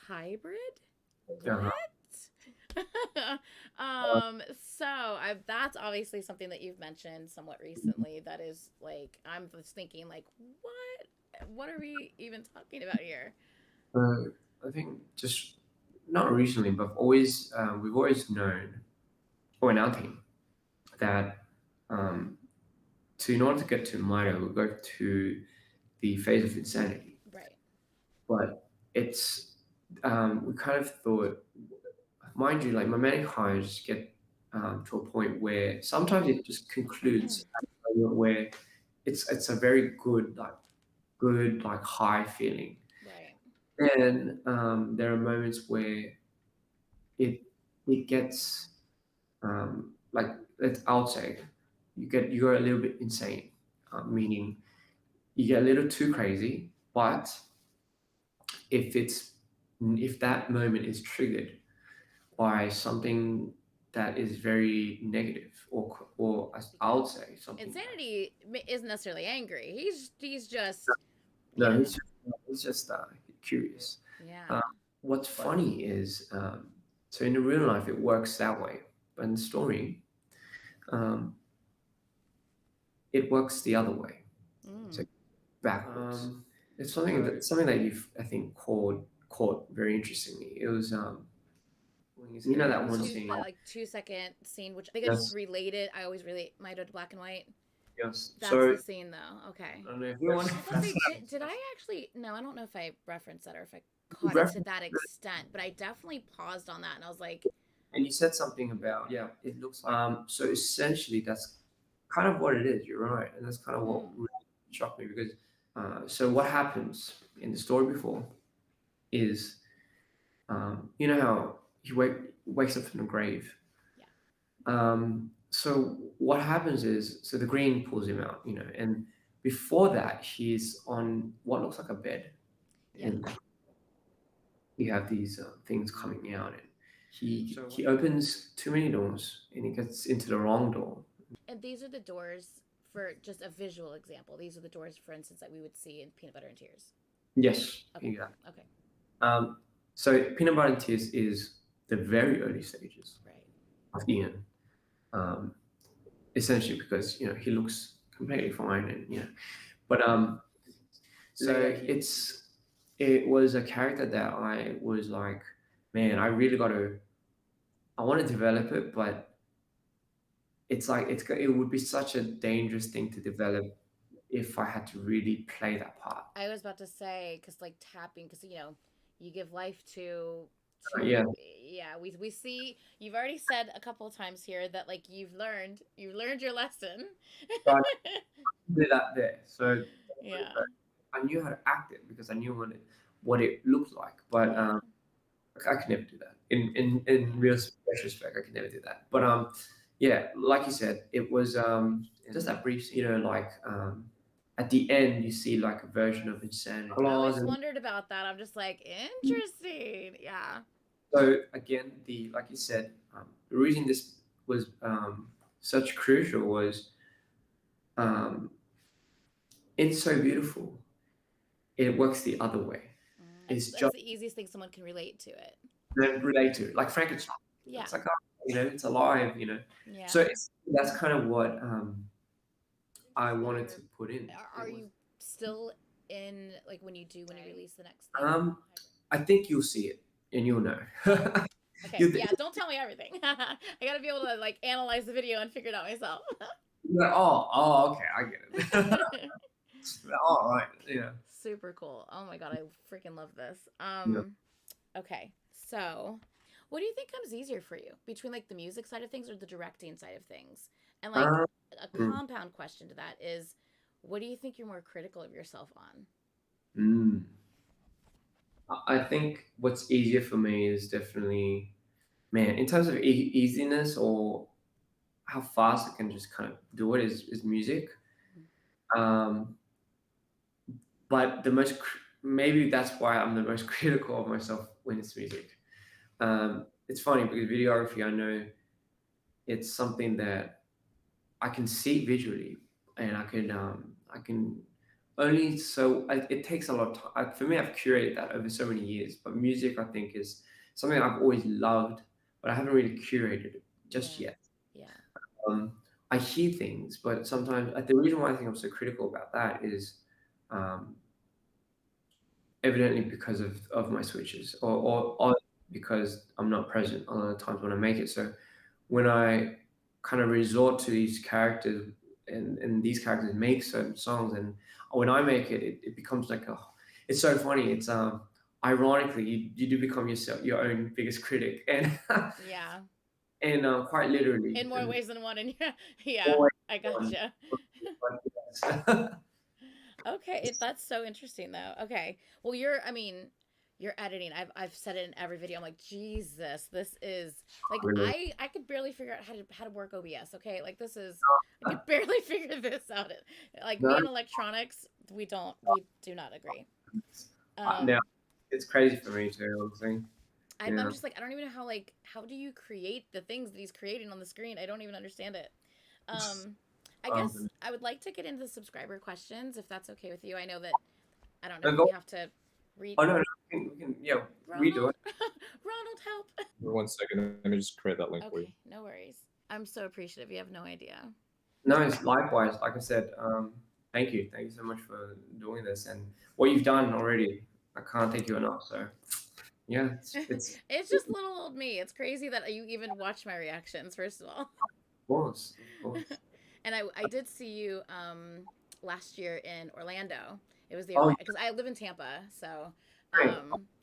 hybrid? yeah, What? So that's obviously something that you've mentioned somewhat recently. That is like, I'm just thinking, like, what are we even talking about here? I think just not recently, but we've always known, or in our team, that um, in order to get to Mito, we go to the phase of insanity. Right. But it's we kind of thought, mind you, like my manic highs get to a point where sometimes it just concludes at a moment where it's a very good like high feeling. Right. And there are moments where it it gets like I would say you go a little bit insane, meaning you get a little too crazy. But if it's if that moment is triggered by something that is very negative, or I would say something Insanity isn't necessarily angry. He's just no, yeah. he's just curious. Yeah. What's funny is so in the real life it works that way, but in the story um, it works the other way. So backwards. It's something that you've I think caught very interestingly. It was that one scene. That like 2 second scene, which I think I just Yes, related. I always relate Mito to black and white. yes. That's So the scene though. Okay. I don't know if you want I was gonna say, did I actually? No, I don't know if I referenced that or if I caught it to reference, that extent. But I definitely paused on that and I was like, and you said something about it looks like so essentially that's kind of what it is. You're right, and that's kind of what really shocked me because so what happens in the story before is you know how he wakes up from the grave. So what happens is, so the green pulls him out, and before that, he's on what looks like a bed, yeah, and you have these things coming out, and he opens too many doors, and he gets into the wrong door. And these are the doors for just a visual example. These are the doors, for instance, that we would see in Peanut Butter and Tears. Yes, Okay. exactly. Okay. So Peanut Butter and Tears is the very early stages Right. of Ian, um, essentially because he looks completely fine, and but so it was a character that I was like, man, I want to develop it, but it's like it would be such a dangerous thing to develop if I had to really play that part. I was about to say, because like tapping, because you give life Yeah, yeah, we see you've already said a couple of times here that like you've learned your lesson. so I did that there. So Yeah. I knew how to act it because I knew what it looked like, but Yeah. I could never do that. In real retrospect, I could never do that. But yeah, like you said, it was just that brief, like at the end you see like a version of insanity. I always wondered about that. I'm just like, interesting. Yeah. So again, like you said, the reason this was such crucial was um, it's so beautiful. It works the other way. It's That's just the easiest thing someone can relate to it. relate to it, like Frankenstein. Yeah. It's like, it's alive. Yeah. So that's kind of what I wanted to put in. Are you still in like when you release the next thing? I think you'll see it and you'll know. Okay. Yeah. Don't tell me everything. I gotta be able to like analyze the video and figure it out myself. Like, oh, okay, I get it. All right, yeah. Super cool. Oh my god, I freaking love this. Yeah. Okay. So, what do you think comes easier for you between like the music side of things or the directing side of things? And like a compound question to that is, what do you think you're more critical of yourself on? I think what's easier for me is definitely, man, in terms of easiness or how fast I can just kind of do it is music. Um, but maybe that's why I'm the most critical of myself when it's music. It's funny because videography, I know it's something that I can see visually, and I can only it takes a lot of time. For me, I've curated that over so many years. But music, I think, is something I've always loved, but I haven't really curated it just yet. Yeah. I hear things, but sometimes the reason why I think I'm so critical about that is um, evidently because of my switches, or because I'm not present a lot of times when I make it. So when I kind of resort to these characters, and these characters make certain songs, and when I make it, it becomes like it's so funny. It's ironically you do become your own biggest critic, and Yeah. and quite literally In more and ways than one. And yeah, more I than one. gotcha. Okay, that's so interesting though. Okay, well, you're editing. I've said it in every video. I'm like, Jesus, this is like Really. I could barely figure out how to work OBS. Okay, like this is I could barely figure this out. Like me No, and electronics, we do not agree. now it's crazy for me too. Honestly, I'm just like I don't even know how do you create the things that he's creating on the screen? I don't even understand it. I guess I would like to get into the subscriber questions if that's okay with you. I know that I don't know if we have to read. Oh no, we can redo it. Ronald, help. 1 second. Let me just create that link for you. Okay, no worries. I'm so appreciative. You have no idea. No, it's likewise. Like I said, thank you so much for doing this and what you've done already. I can't thank you enough. So yeah, it's It's just little old me. It's crazy that you even watch my reactions. First of all. of course. And I did see you last year in Orlando. It was because I live in Tampa, so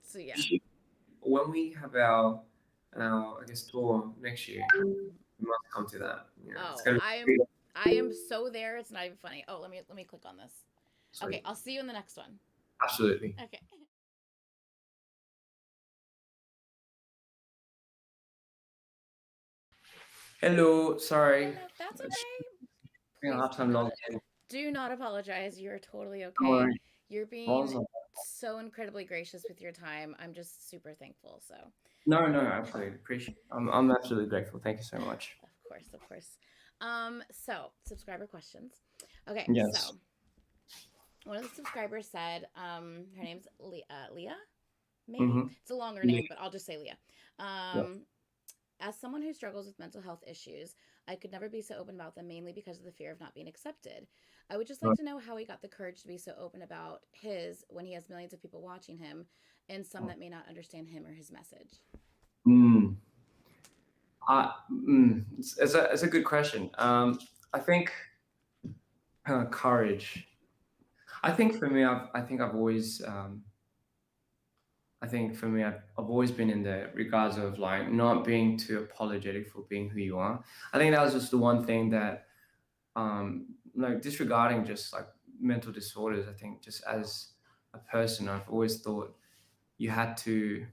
so yeah. When we have our I guess tour next year, we must come to that. It's gonna be I am so there. It's not even funny. Oh, let me click on this. sweet. Okay, I'll see you in the next one. Absolutely. Okay. Hello, sorry. Hello, that's okay. I have time logged in. Do not apologize. You're totally Don't okay. worry. You're being so incredibly gracious with your time. I'm just super thankful. So, No, no, absolutely appreciate. I'm absolutely grateful. Thank you so much. of course, of course. So subscriber questions. Okay, Yes. so one of the subscribers said, her name's Leah. Maybe Mm-hmm. it's a longer Yeah. name, but I'll just say Leah. Yeah. As someone who struggles with mental health issues, I could never be so open about them, mainly because of the fear of not being accepted. I would just like Right. to know how he got the courage to be so open about his when he has millions of people watching him and some that may not understand him or his message. Mm. It's a good question. I think courage. I think for me, I've always I think for me, I've always been in the regards of like not being too apologetic for being who you are. I think that was just the one thing that, like disregarding just like mental disorders. I think just as a person, I've always thought you had to,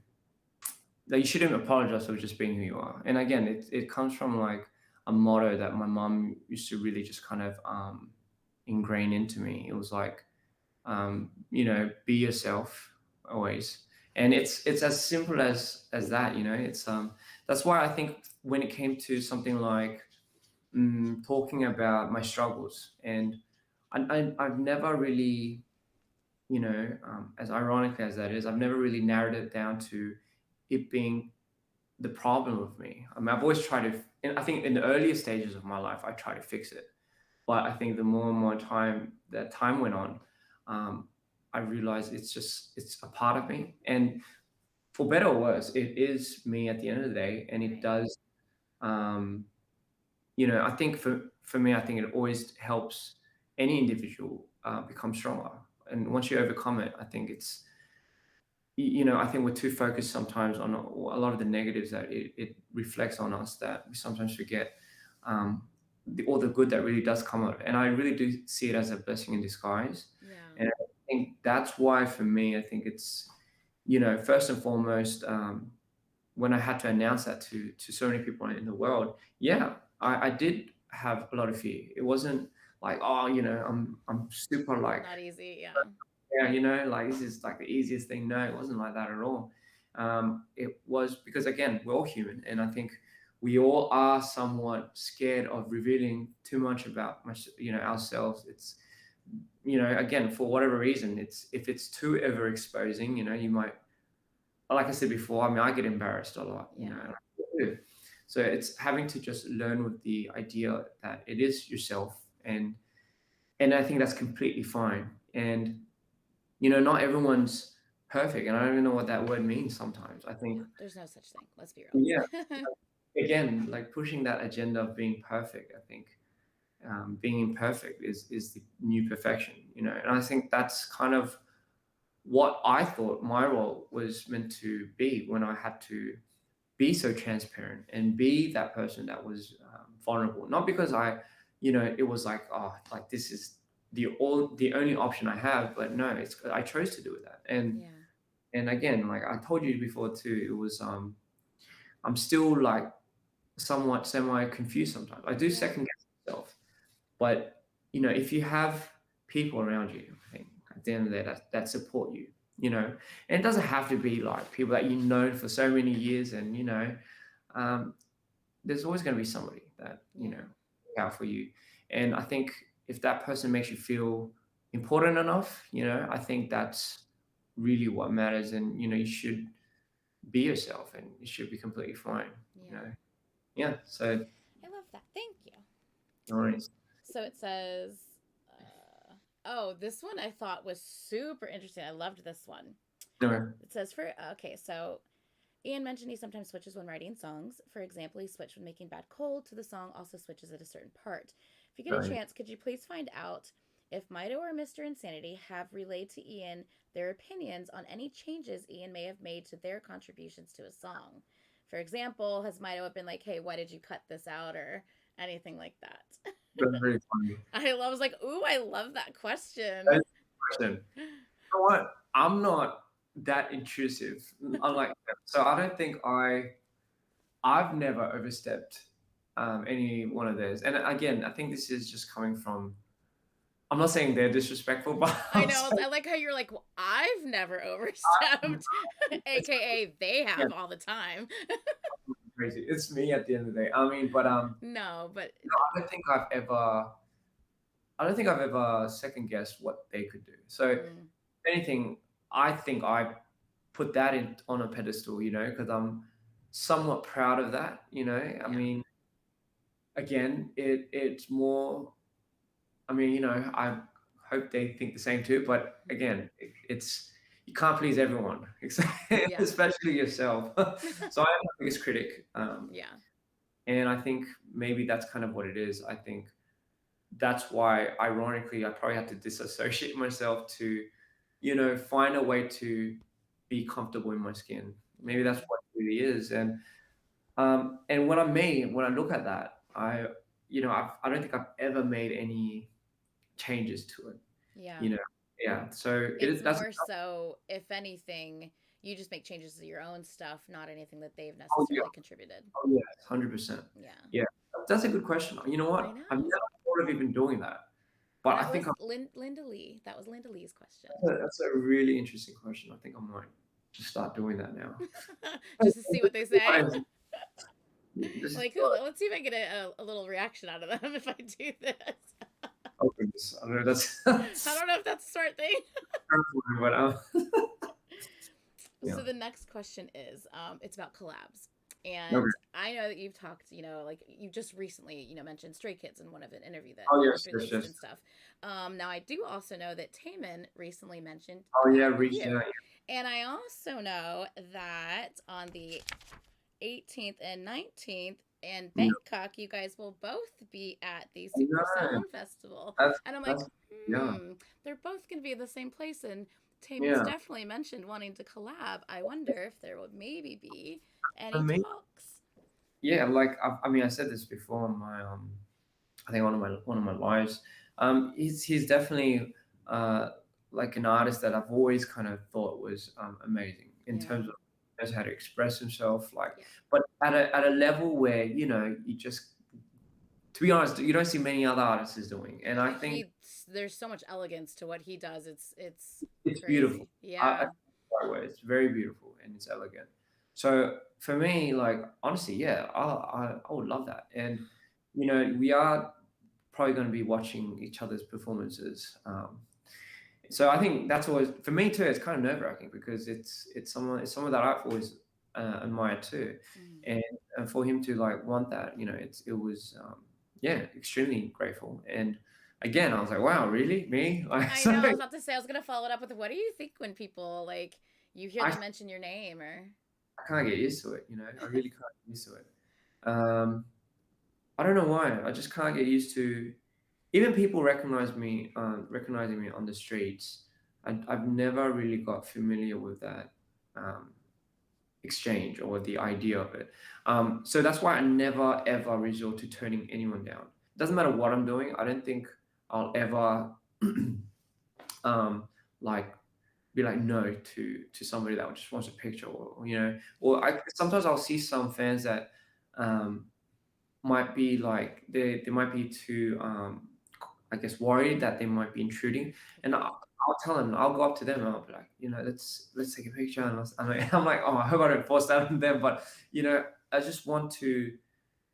that you shouldn't apologize for just being who you are. And again, it comes from like a motto that my mom used to really just kind of ingrain into me. It was like, be yourself always. And it's as simple as that. It's that's why I think when it came to something like talking about my struggles, and I've never really, as ironically as that is, I've never really narrowed it down to it being the problem with me. I mean, I've always tried to, and I think in the earlier stages of my life, I tried to fix it. But I think the more and more time went on, um, I realized it's a part of me. And for better or worse, it is me at the end of the day. And it Right. does, um, I think for me, I think it always helps any individual become stronger. And once you overcome it, I think I think we're too focused sometimes on a lot of the negatives that it reflects on us, that we sometimes forget all the good that really does come out of it. And I really do see it as a blessing in disguise. Yeah. And I think that's why for me, I think it's, first and foremost, when I had to announce that to so many people in the world, yeah, I did have a lot of fear. It wasn't like, oh, I'm super like, Not easy. Yeah. yeah, like this is like the easiest thing. No, it wasn't like that at all. It was because again, we're all human, and I think we all are somewhat scared of revealing too much about ourselves. It's again, for whatever reason, it's if it's too ever exposing, you might, like I said before. I mean, I get embarrassed a lot, Yeah. and I do. So it's having to just learn with the idea that it is yourself, and I think that's completely fine. And not everyone's perfect, and I don't even know what that word means sometimes. I think, There's no such thing. Let's be yeah, real. again, like pushing that agenda of being perfect, I think being imperfect is the new perfection, and I think that's kind of what I thought my role was meant to be when I had to be so transparent and be that person that was vulnerable. Not because it was like, oh, like this is the only option I have, but no, it's I chose to do that. And Yeah. and again, like I told you before too, it was I'm still like somewhat semi confused sometimes. I do Yeah. second guess myself, but if you have people around you, I think at the end of the day that support you, and it doesn't have to be like people that you've known for so many years, and um, there's always going to be somebody that Yeah. look out for you. And I think if that person makes you feel important enough, I think that's really what matters. And you should be yourself, and it should be completely fine. You Yeah. know, yeah. So, I love that. Thank you. no worries. So it says, oh, this one I thought was super interesting. I loved this one. No, It says okay, so Ian mentioned he sometimes switches when writing songs. For example, he switched when making Bad Cold to the song also switches at a certain part. If you get a no. chance, could you please find out if Mito or Mr. Insanity have relayed to Ian their opinions on any changes Ian may have made to their contributions to a song? For example, has Mito been like, hey, why did you cut this out, or anything like that? That's very funny. I was like, ooh, I love that question. That's a question. You know what? I'm not that intrusive. Unlike them. So I don't think I've never overstepped any one of theirs. And again, I think this is just coming from I'm not saying they're disrespectful, but I I'm know. saying, I like how you're like, well, I've never overstepped, it's, aka they yeah, have all the time. crazy. It's me at the end of the day. I mean, but No, but no, I don't think I've ever, I don't think I've ever second guessed what they could do. So, if mm, anything, I think I put that in on a pedestal, because I'm somewhat proud of that. I yeah, mean, again, it's more. I mean, I hope they think the same too. But again, it's you can't please everyone, yeah, especially yourself. So I'm the biggest critic, yeah, and I think maybe that's kind of what it is. I think that's why, ironically, I probably had to disassociate myself to, find a way to be comfortable in my skin. Maybe yeah, that's what it really is. And when I look at that, I don't think I've ever made any changes to it. yeah. You know, yeah. So it It's is. That's more so, if anything, you just make changes to your own stuff, not anything that they've oh yeah, necessarily contributed. oh yeah, 100%. Yeah, Yeah, that's a good question. You know I what? I've never know. thought of even doing that, but I That think was Linda Lee. That was Linda Lee's question. that's a really interesting question. I think I might just start doing that now. Just to see what they say. Just, Like, ooh, let's see if I get a little reaction out of them if I do this. oh goodness, I don't know. That's I don't know if that's a smart thing. terrifying, but yeah. So the next question is, it's about collabs. Okay. And I know that you've talked, like you just recently, mentioned Stray Kids in one of an interview that Oh was yes, yes, released yes. and stuff. Now I do also know that Taman recently mentioned Oh yeah, reaching you. out. And I also know that on the 18th and 19th in Yeah. Bangkok, you guys will both be at the I Super know. Sound Festival. And I'm like, That's yeah, they're both going to be in the same place. And Taman's yeah. definitely mentioned wanting to collab. I wonder if there would maybe be For any me, talks. yeah. Like I mean, I said this before on my I think one of my lives. He's definitely uh like an artist that I've always kind of thought was amazing in Yeah. terms of knows how to express himself, like, Yeah. but at a level where you just, to be honest, you don't see many other artists doing, and I think There's so much elegance to what he does. It's it's beautiful. crazy. I Yeah. think it's the right way. It's very beautiful and it's elegant. So for me, like honestly, yeah, I would love that. And we are probably going to be watching each other's performances. So I think that's always for me too. It's kind of nerve wracking because it's someone that I've always admired too, Mm. and for him to like want that, it was yeah, extremely grateful. And again, I was like, wow, really, me? Like, I so know. I was about to say I was gonna follow it up with what do you think when people like you hear I them mention your name or I can't get used to it. I really can't get used to it. Um, I don't know why. I just can't get used to even people recognizing me on the streets. I've never really got familiar with that um, exchange or the idea of it. So that's why I never ever resort to turning anyone down. Doesn't matter what I'm doing. I don't think I'll ever um, like be like no to somebody that just wants a picture, or sometimes I'll see some fans that um, might be like they might be too I guess worried that they might be intruding, and I'll tell them, I'll go up to them and I'll be like, let's take a picture, and I'm like, oh, I hope I don't force that on them, but I just want to,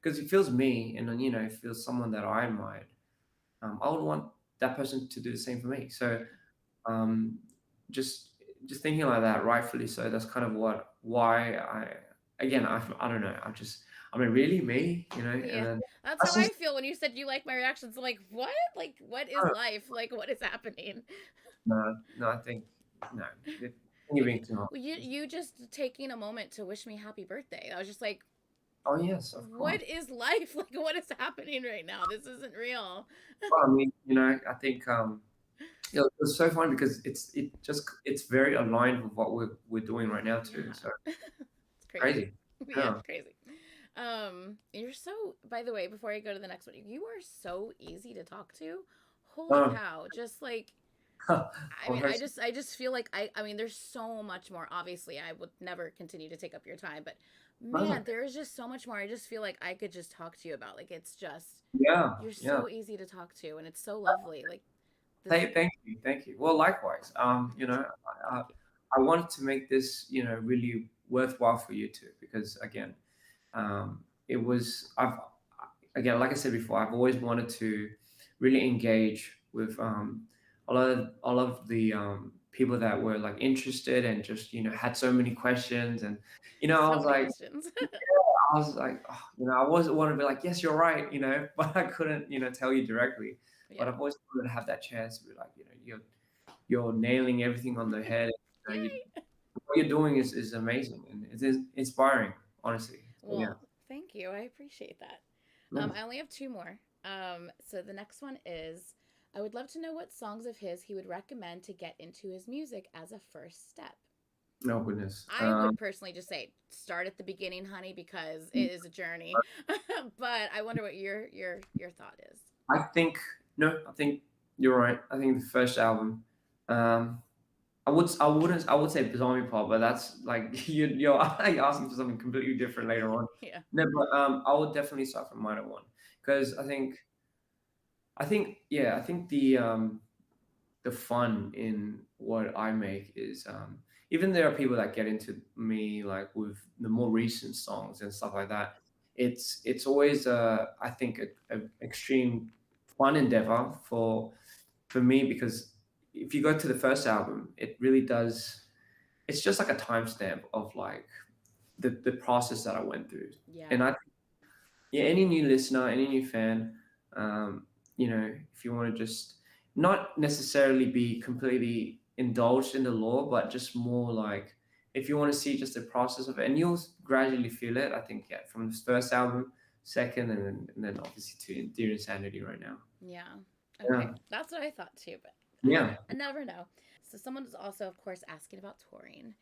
because it feels me, and then it feels someone that I admired. I would want that person to do the same for me. So um, just just thinking like that, rightfully so. That's kind of why I don't know. I mean, really me, and yeah. then That's how that's I just feel when you said you like my reactions. I'm like, what? Like, what is uh, life? Like, what is happening? no, no. I think no. You're being too hard. Well, you just taking a moment to wish me happy birthday. I was just like, Oh yes, of what course. is life? Like, what is happening right now? This isn't real. Well, I mean, I think it was so fun because it's very aligned with what we're doing right now too. Yeah. So It's crazy. crazy. Yeah, Yeah. it's crazy. You're so, by the way, before I go to the next one, you are so easy to talk to. Holy Um, cow. Just like I well, mean, hopes- I just feel like I mean, there's so much more. Obviously, I would never continue to take up your time, but man, there is just so much more. I just feel like I could just talk to you about. Like it's just yeah, you're yeah. so easy to talk to and it's so lovely. Like This Thank you. Well, likewise. I, thank I you. I wanted to make this, really worthwhile for you too, because again, it was I've again, like I said before, I've always wanted to really engage with all of the people that were like interested and just had so many questions, and I So was many like, questions. oh, I wasn't want to be like, yes, you're right, but I couldn't, tell you directly. But Yeah. I've always wanted to have that chance to be like, you're nailing everything on the head. Yay. What you're doing is amazing, and it's inspiring, honestly. So yeah. Well, thank you. I appreciate that. No, I only have two more. So the next one is I would love to know what songs of his he would recommend to get into his music as a first step. no goodness. I would personally just say start at the beginning, honey, because it is a journey. But I wonder what your thought is. I think no, I think you're right. I think the first album, um, I would say zombie pop, but that's like you're like asking for something completely different later on. Yeah. No, but I would definitely start from minor one, because I think the fun in what I make is, even there are people that get into me like with the more recent songs and stuff like that. It's always, I think, a extreme fun endeavor for me, because if you go to the first album, it really does. It's just like a timestamp of like the process that I went through, Yeah. and I yeah, any new listener, any new fan, if you want to just not necessarily be completely indulged in the lore, but just more like if you want to see just the process of it, and you'll gradually feel it. I think, yeah, from the first album, second, and then obviously to Dear Insanity right now. Yeah. Yeah, Okay. That's what I thought too, but yeah. I never know. So someone is also, of course, asking about touring.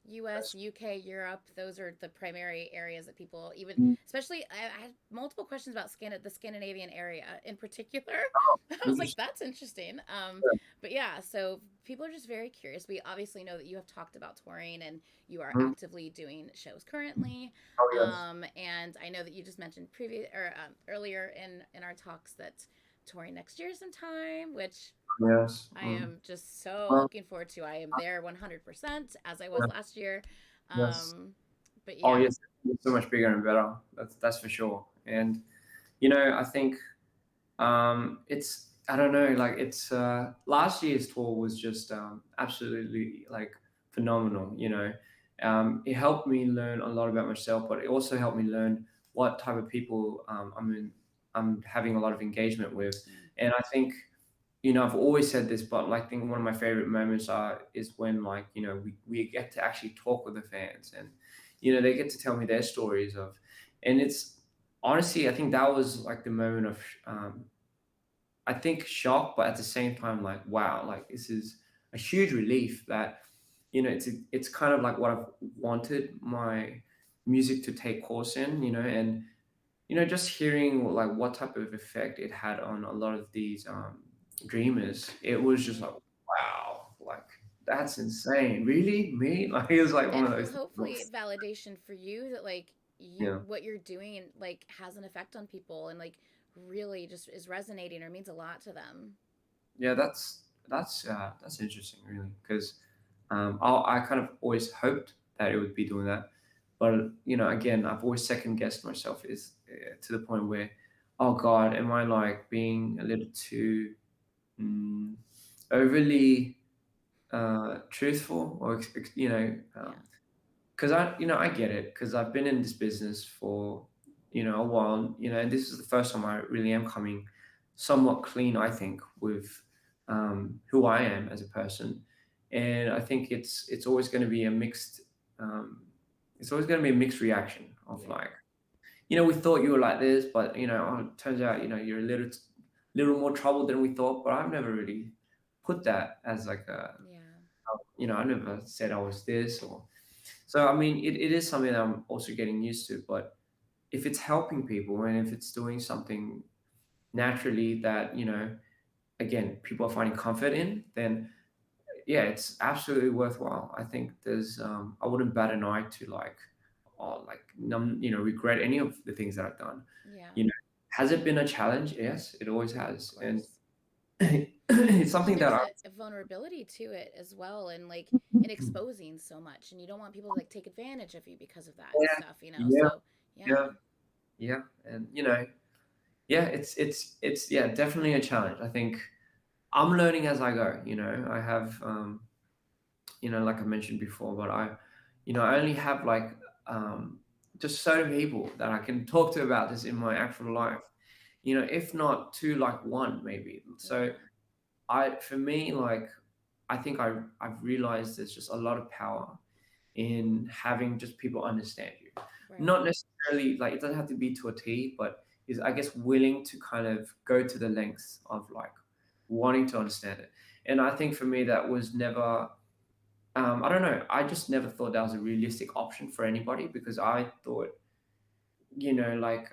U.S., UK, Europe. Those are the primary areas that people even, Mm. especially. I had multiple questions about the Scandinavian area in particular. I was like, Interesting. that's interesting. But yeah, so people are just very curious. We obviously know that you have talked about touring and you are Mhm. actively doing shows currently. Oh yes, And I know that you just mentioned previous or earlier in our talks that touring next year sometime, which yes. I am just so Well, looking forward to. I am there 100% as I was yeah, last year. yes. But Oh yeah, yes, it's so much bigger and better. That's for sure. And I think, it's I don't know, like it's last year's tour was just absolutely like phenomenal. It helped me learn a lot about myself, but it also helped me learn what type of people, I'm having a lot of engagement with. And I think, I've always said this, but like, I think one of my favorite moments is when, like, we get to actually talk with the fans, and they get to tell me their stories of, and it's honestly, I think that was like the moment of, I think, shock, but at the same time, like, wow, like this is a huge relief that, it's kind of like what I've wanted my music to take course in, and just hearing like what type of effect it had on a lot of these dreamers. It was just like, wow, like that's insane. Really, me? Like it was like one and of those hopefully things. validation for you that like you Yeah, what you're doing like has an effect on people and like really just is resonating or means a lot to them. yeah. That's interesting, really, because I kind of always hoped that it would be doing that, but again, I've always second guessed myself, is to the point where, oh God, am I like being a little too, mm, overly truthful, or Yeah. because I get it, because I've been in this business for a while, and this is the first time I really am coming somewhat clean, I think, with who I am as a person. And I think it's always going to be a mixed, um, reaction of Yeah. like, we thought you were like this, but oh, it turns out you're a little more trouble than we thought. But I've never really put that as like a, Yeah. I never said I was this, or so. I mean, it is something that I'm also getting used to. But if it's helping people, and if it's doing something naturally that, again, people are finding comfort in, then yeah, it's absolutely worthwhile. I think I wouldn't bat an eye to like, or like, regret any of the things that I've done. Yeah. You know, has it been a challenge? Yes, it always Of has. And course. it's Well, something that there's I a vulnerability to it as well, and like in exposing so much, and you don't want people to like take advantage of you because of that and yeah stuff, you know. yeah So yeah, yeah yeah, and yeah, it's yeah, definitely a challenge. I think I'm learning as I go. I have like I mentioned before, but I only have like um, just certain people that I can talk to about this in my actual life. If not two, like one maybe. So yeah, for me, like I think I've realized there's just a lot of power in having just people understand you. right, Not necessarily like it doesn't have to be to a T, but is I guess willing to kind of go to the lengths of like wanting to understand it. And I think for me that was never I don't know. I just never thought that was a realistic option for anybody because I thought, like,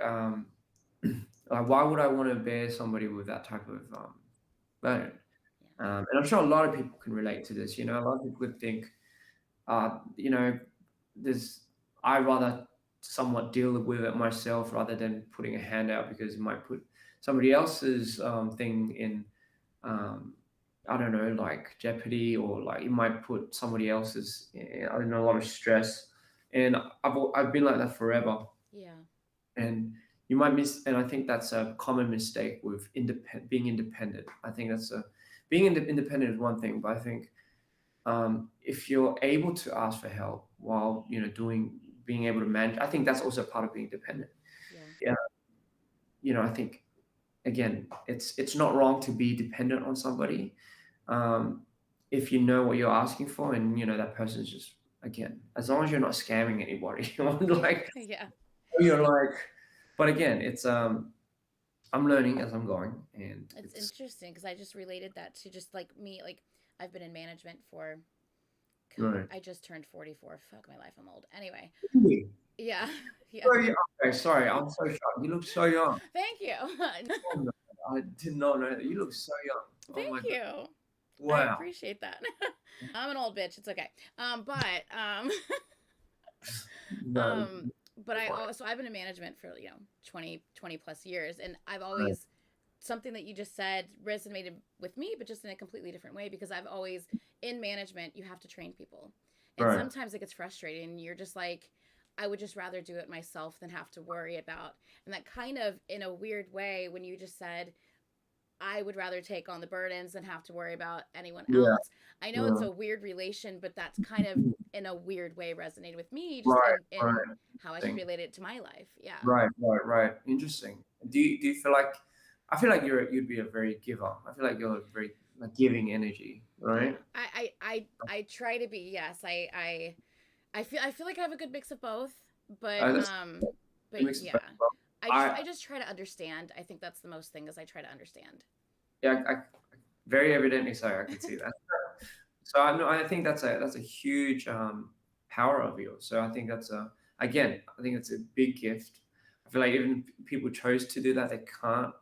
like why would I want to bear somebody with that type of burden? yeah, And I'm sure a lot of people can relate to this. A lot of people would think, uh, you know, there's I rather somewhat deal with it myself rather than putting a hand out because it might put somebody else's thing in um, I don't know, like jeopardy, or like it might put somebody else's, I don't know, a lot of stress. And I've been like that forever. yeah, And you might miss, and I think that's a common mistake with being independent. I think that's being independent is one thing, but I think if you're able to ask for help while being able to manage, I think that's also part of being dependent. yeah, Yeah, I think again, it's not wrong to be dependent on somebody, um, if you know what you're asking for, and that person's just, again, as long as you're not scamming anybody, like yeah. you're like. But again, it's I'm learning as I'm going, and It's it's interesting because I just related that to just like me. Like I've been in management for God, right. I just turned 44. Fuck my life, I'm old. Anyway, Really? yeah, yeah. So young. Okay, sorry, I'm so shocked. You look so young. Thank you. Oh, no, I did not know that. You look so young. Oh my Thank god. you. I Wow. appreciate that. I'm an old bitch. It's okay. But No. um, but I Fine. also I've been in management for 20 plus years, and I've Right. always something that you just said resonated with me, but just in a completely different way because I've always in management you have to train people, and Right. sometimes it gets frustrating. And you're just like, I would just rather do it myself than have to worry about. And that kind of in a weird way when you just said I would rather take on the burdens than have to worry about anyone Yeah. else. I know it's Yeah. a weird relation, but that's kind of in a weird way resonated with me just Right. in Right. how I should Interesting. relate it to my life. Yeah. Right. Right. Right. Interesting. Do you feel like I feel like you'd be a very giver. I feel like you're a very like giving energy, Yeah. right? I try to be. Yes. I feel like I have a good mix of both, but That's it makes it yeah. better. Well, I I just try to understand. I think that's the most thing is I try to understand. yeah, very evidently so. I can see that. So I know, I think that's a huge power of yours. So I think that's a again, I think it's a big gift. I feel like even people chose to do that, they can't.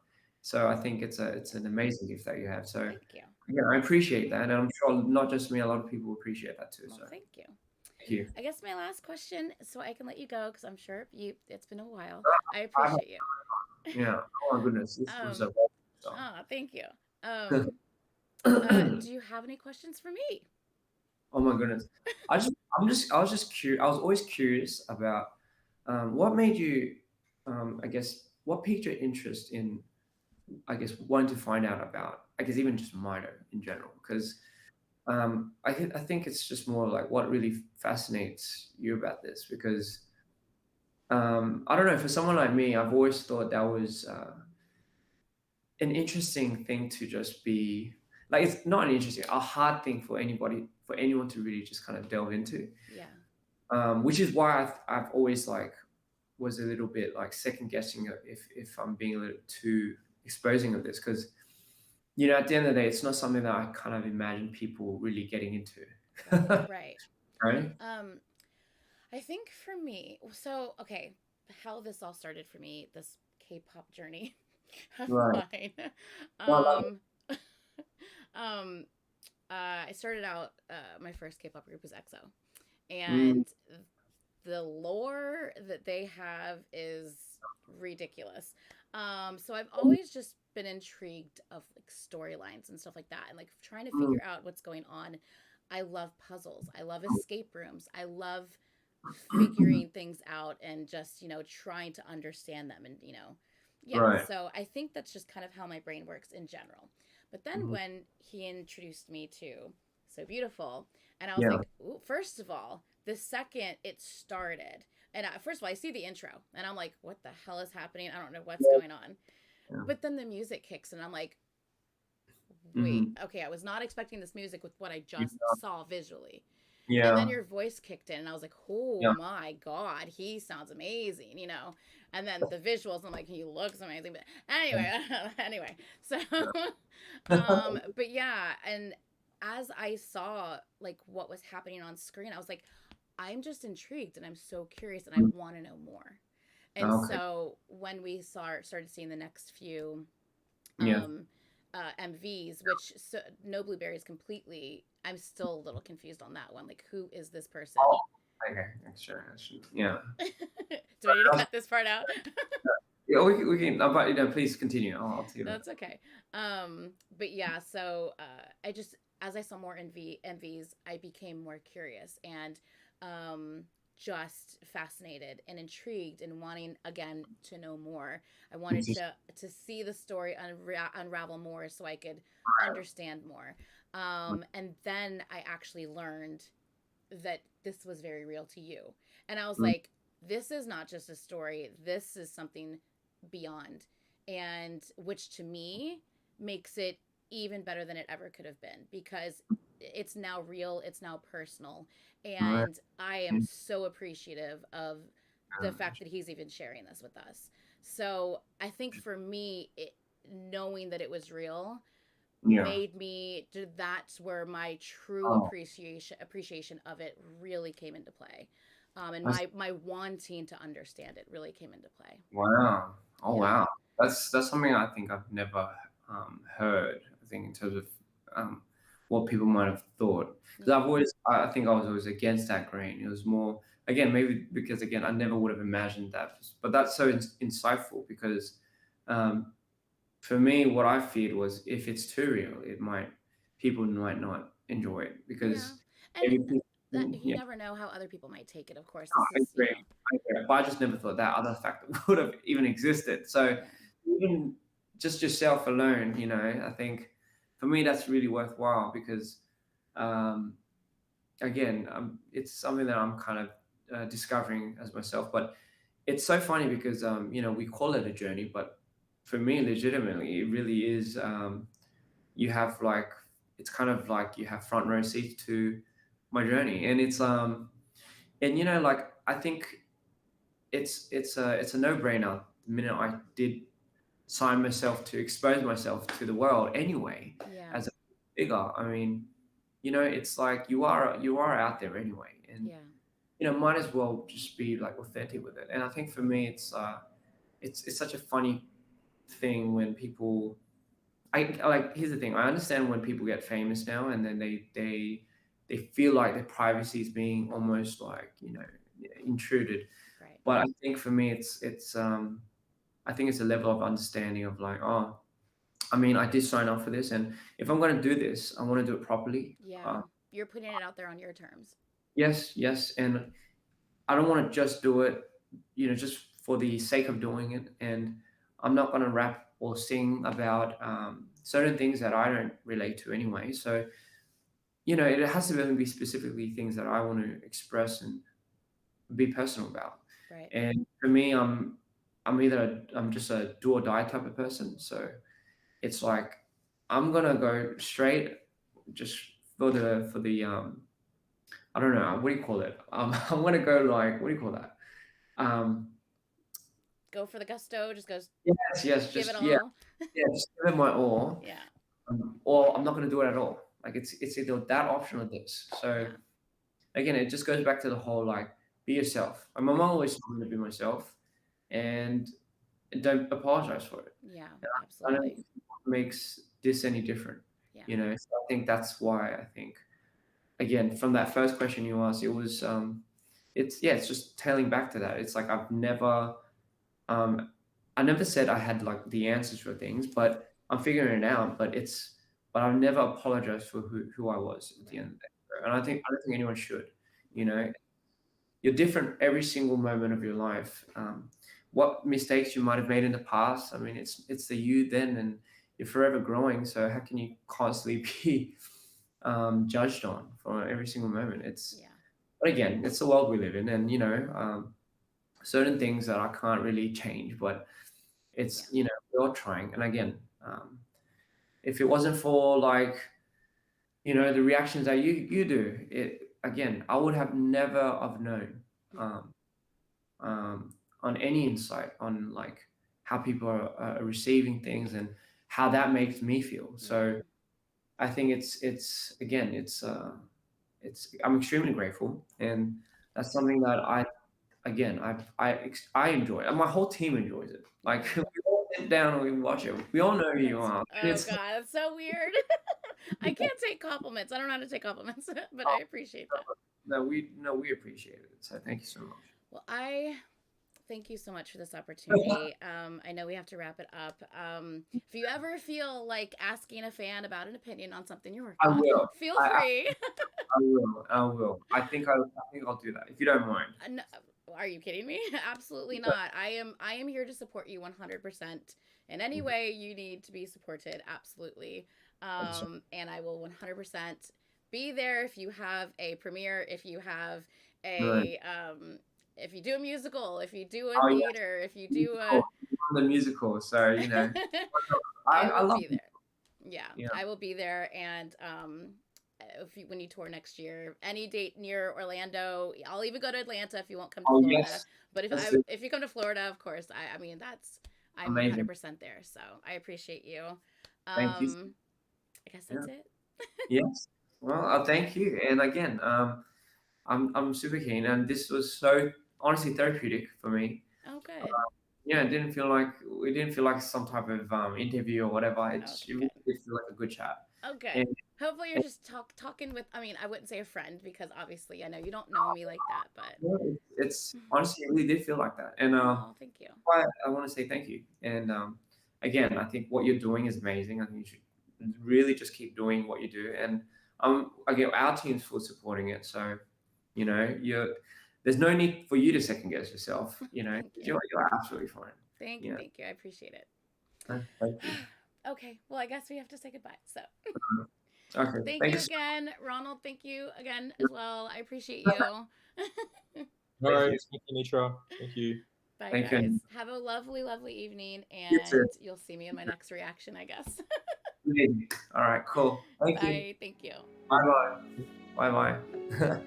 So I think it's an amazing gift that you have. So Thank you. again, I appreciate that, and I'm sure not just me, a lot of people appreciate that too. Well, So thank you. thank you. I guess my last question, so I can let you go because I'm sure it's been a while. Oh, I I, appreciate you. yeah. Oh my goodness, this was a Um, so. thank you. Oh Do you have any questions for me? my goodness, I was just curious. I was always curious about what made you, I guess, what piqued your interest in, I guess, wanting to find out about, I guess, even just Mino in general, because I think it's just more like what really fascinates you about this, because I don't know, for someone like me, I've always thought that was an interesting thing to just be like, it's not an interesting, a hard thing for anyone to really just kind of delve into, Yeah. which is why I've always like was a little bit like second guessing if I'm being a little too exposing of this, because at the end of the day, it's not something that I kind of imagine people really getting into. Right. Right. Right. Um, I think for me, so okay, how this all started for me, this K-pop journey of Right. mine. Well, I love it. Um, um, I started out. My first K-pop group was EXO, Mm, and the lore that they have is ridiculous. So I've always just been intrigued of like storylines and stuff like that, and like trying to Mm, figure out what's going on. I love puzzles. I love escape rooms. I love figuring things out and just, trying to understand them and, yeah. right. So I think that's just kind of how my brain works in general. But then Mhm. when he introduced me to So Beautiful, and I was Yeah. like, ooh, first of all, the second it started, and first of all, I see the intro and I'm like, what the hell is happening? I don't know what's going on. Yeah. But then the music kicks and I'm like, wait, Mhm. okay, I was not expecting this music with what I Yeah. just saw visually. And then Yeah. your voice kicked in, and I was like, oh Yeah. my God, he sounds amazing. And then the visuals, I'm like, he looks amazing. But anyway, anyway, so, but yeah, and as I saw like what was happening on screen, I was like, I'm just intrigued and I'm so curious and I want to know more. And Okay. so when we started seeing the next few Yeah. um, MVs, which No Blueberries completely. I'm still a little confused on that one. Like, who is this person? Oh, okay. Sure. Sure. Yeah. Do I need to cut this part out? Yeah, we can. But please continue. I'll tell you that. That's okay. But yeah, so I just as I saw more MVs, I became more curious and um, just fascinated and intrigued and wanting again to know more. I wanted to see the story unravel more so I could understand more. And then I actually learned that this was very real to you. And I was Mm, like, this is not just a story, this is something beyond. And which to me makes it even better than it ever could have been because it's now real, it's now personal. right. And I am so appreciative of the fact that he's even sharing this with us. So I think for me, knowing that it was real Yeah. made me that's where my true Oh, appreciation of it really came into play, and that's my wanting to understand it really came into play. wow. Oh, Yeah. wow. That's something I think I've never heard. I think in terms of um, what people might have thought, because Yeah. I think I was always against that grain. It was more again maybe because again I never would have imagined that, but that's so insightful because um, for me, what I feared was if it's too real, it might people might not enjoy it Yeah. because And maybe people, that you yeah, never know how other people might take it. Of course, I this is agree. I agree. But I just never thought that other factor would have even existed. So yeah. even just yourself alone, I think for me that's really worthwhile because um, again, it's something that I'm kind of discovering as myself. But it's so funny because we call it a journey, but for me, legitimately, it really is. You have like it's kind of like you have front row seats to my journey, and and like I think it's a no brainer. The minute I did sign myself to expose myself to the world anyway, Yeah. as a figure, I mean, it's like you are out there anyway, and Yeah. might as well just be like authentic with it. And I think for me, it's such a funny thing when people like here's the thing. I understand when people get famous now and then they feel like their privacy is being almost like, intruded. Right. But I think for me I think it's a level of understanding of like, oh, I mean, I did sign up for this and if I'm gonna do this, I want to do it properly. Yeah. You're putting it out there on your terms. Yes, yes. And I don't want to just do it, just for the sake of doing it. And I'm not going to rap or sing about certain things that I don't relate to anyway. So, it has to really be specifically things that I want to express and be personal about. Right. And for me, I'm just a do or die type of person. So it's like I'm gonna go straight just for the I don't know what do you call it. I'm gonna go like what do you call that? Um, Go for the gusto. Just goes yes, yes, give it just yeah, all. yeah, just give it my all, Yeah. or I'm not going to do it at all. Like it's either that option or this. So Yeah. again, it just goes back to the whole like be yourself. And my mom always told me to be myself, and don't apologize for it. Yeah. I don't Absolutely. think what makes this any different. Yeah. So I think that's why I think again from that first question you asked, it was it's just tailing back to that. It's like I've never um I never said I had like the answers for things, but I'm figuring it out. But I've never apologized for who I was at the end of the day. And I don't think anyone should. You know, you're different every single moment of your life. What mistakes you might have made in the past, I mean, it's the you then, and you're forever growing. So how can you constantly be judged on for every single moment? Yeah. But again, it's the world we live in, and certain things that I can't really change, but Yeah. we're all trying. And again, if it wasn't for like the reactions that you do, it again, I would have never have known um, on any insight on like how people are receiving things and how that makes me feel. So Yeah. I think it's again, it's I'm extremely grateful, and that's something that again I enjoy, and my whole team enjoys it. Like we all sit down and we watch it. We all know who you That's are. And oh it's god, that's so weird. I can't take compliments. I don't know how to take compliments, but I appreciate that. no, we appreciate it. So thank you so much. Well, I thank you so much for this opportunity. I know we have to wrap it up. If you ever feel like asking a fan about an opinion on something you're I working on, will. feel I free. will. I will. I think I'll do that if you don't mind. No, are you kidding me? Absolutely not. I am here to support you 100% in any way you need to be supported. Absolutely. Thank you so And I will 100% be there if you have a premiere, if you have much. a if you do a musical, if you do a Oh yeah, theater, if you do musical. a I'm the musical. So I I will love be music. there. Yeah, Yeah. I will be there. And if you, when you tour next year, any date near Orlando, I'll even go to Atlanta if you won't come to Oh Florida. yes, But that's it. if you come to Florida, of course, I mean that's I'm Amazing. 100% there. So I appreciate you. Thank you. I guess Yeah. that's it. Yes. Well, thank you. And again, I'm super keen, and this was so honestly therapeutic for me. Oh, good. Yeah, it didn't feel like some type of interview or whatever. Okay, It really good. did feel like a good chat. Oh, good. And, Hopefully you're and just talking with. I mean, I wouldn't say a friend because obviously I know you don't know me like that, but yeah, it's honestly it really did feel like that. And oh, thank you. why I want to say thank you. And again, I think what you're doing is amazing. I think you should really just keep doing what you do. And again, our team's full supporting it. So you're there's no need for you to second guess yourself. Thank you. You're absolutely fine. Thank you. Yeah. Thank you. I appreciate it. Thank you. Okay. Well, I guess we have to say goodbye. So Okay. thank Thank you you. again, Ronald. Thank you again as well. I appreciate you. All Thank right, you. thank you, Nitra. Thank you. Bye, Thank guys. you. Have a lovely, lovely evening, You too. and you'll see me in my next reaction, I guess. All right. Cool. Thank you. Bye. Thank you. Bye bye. Bye bye.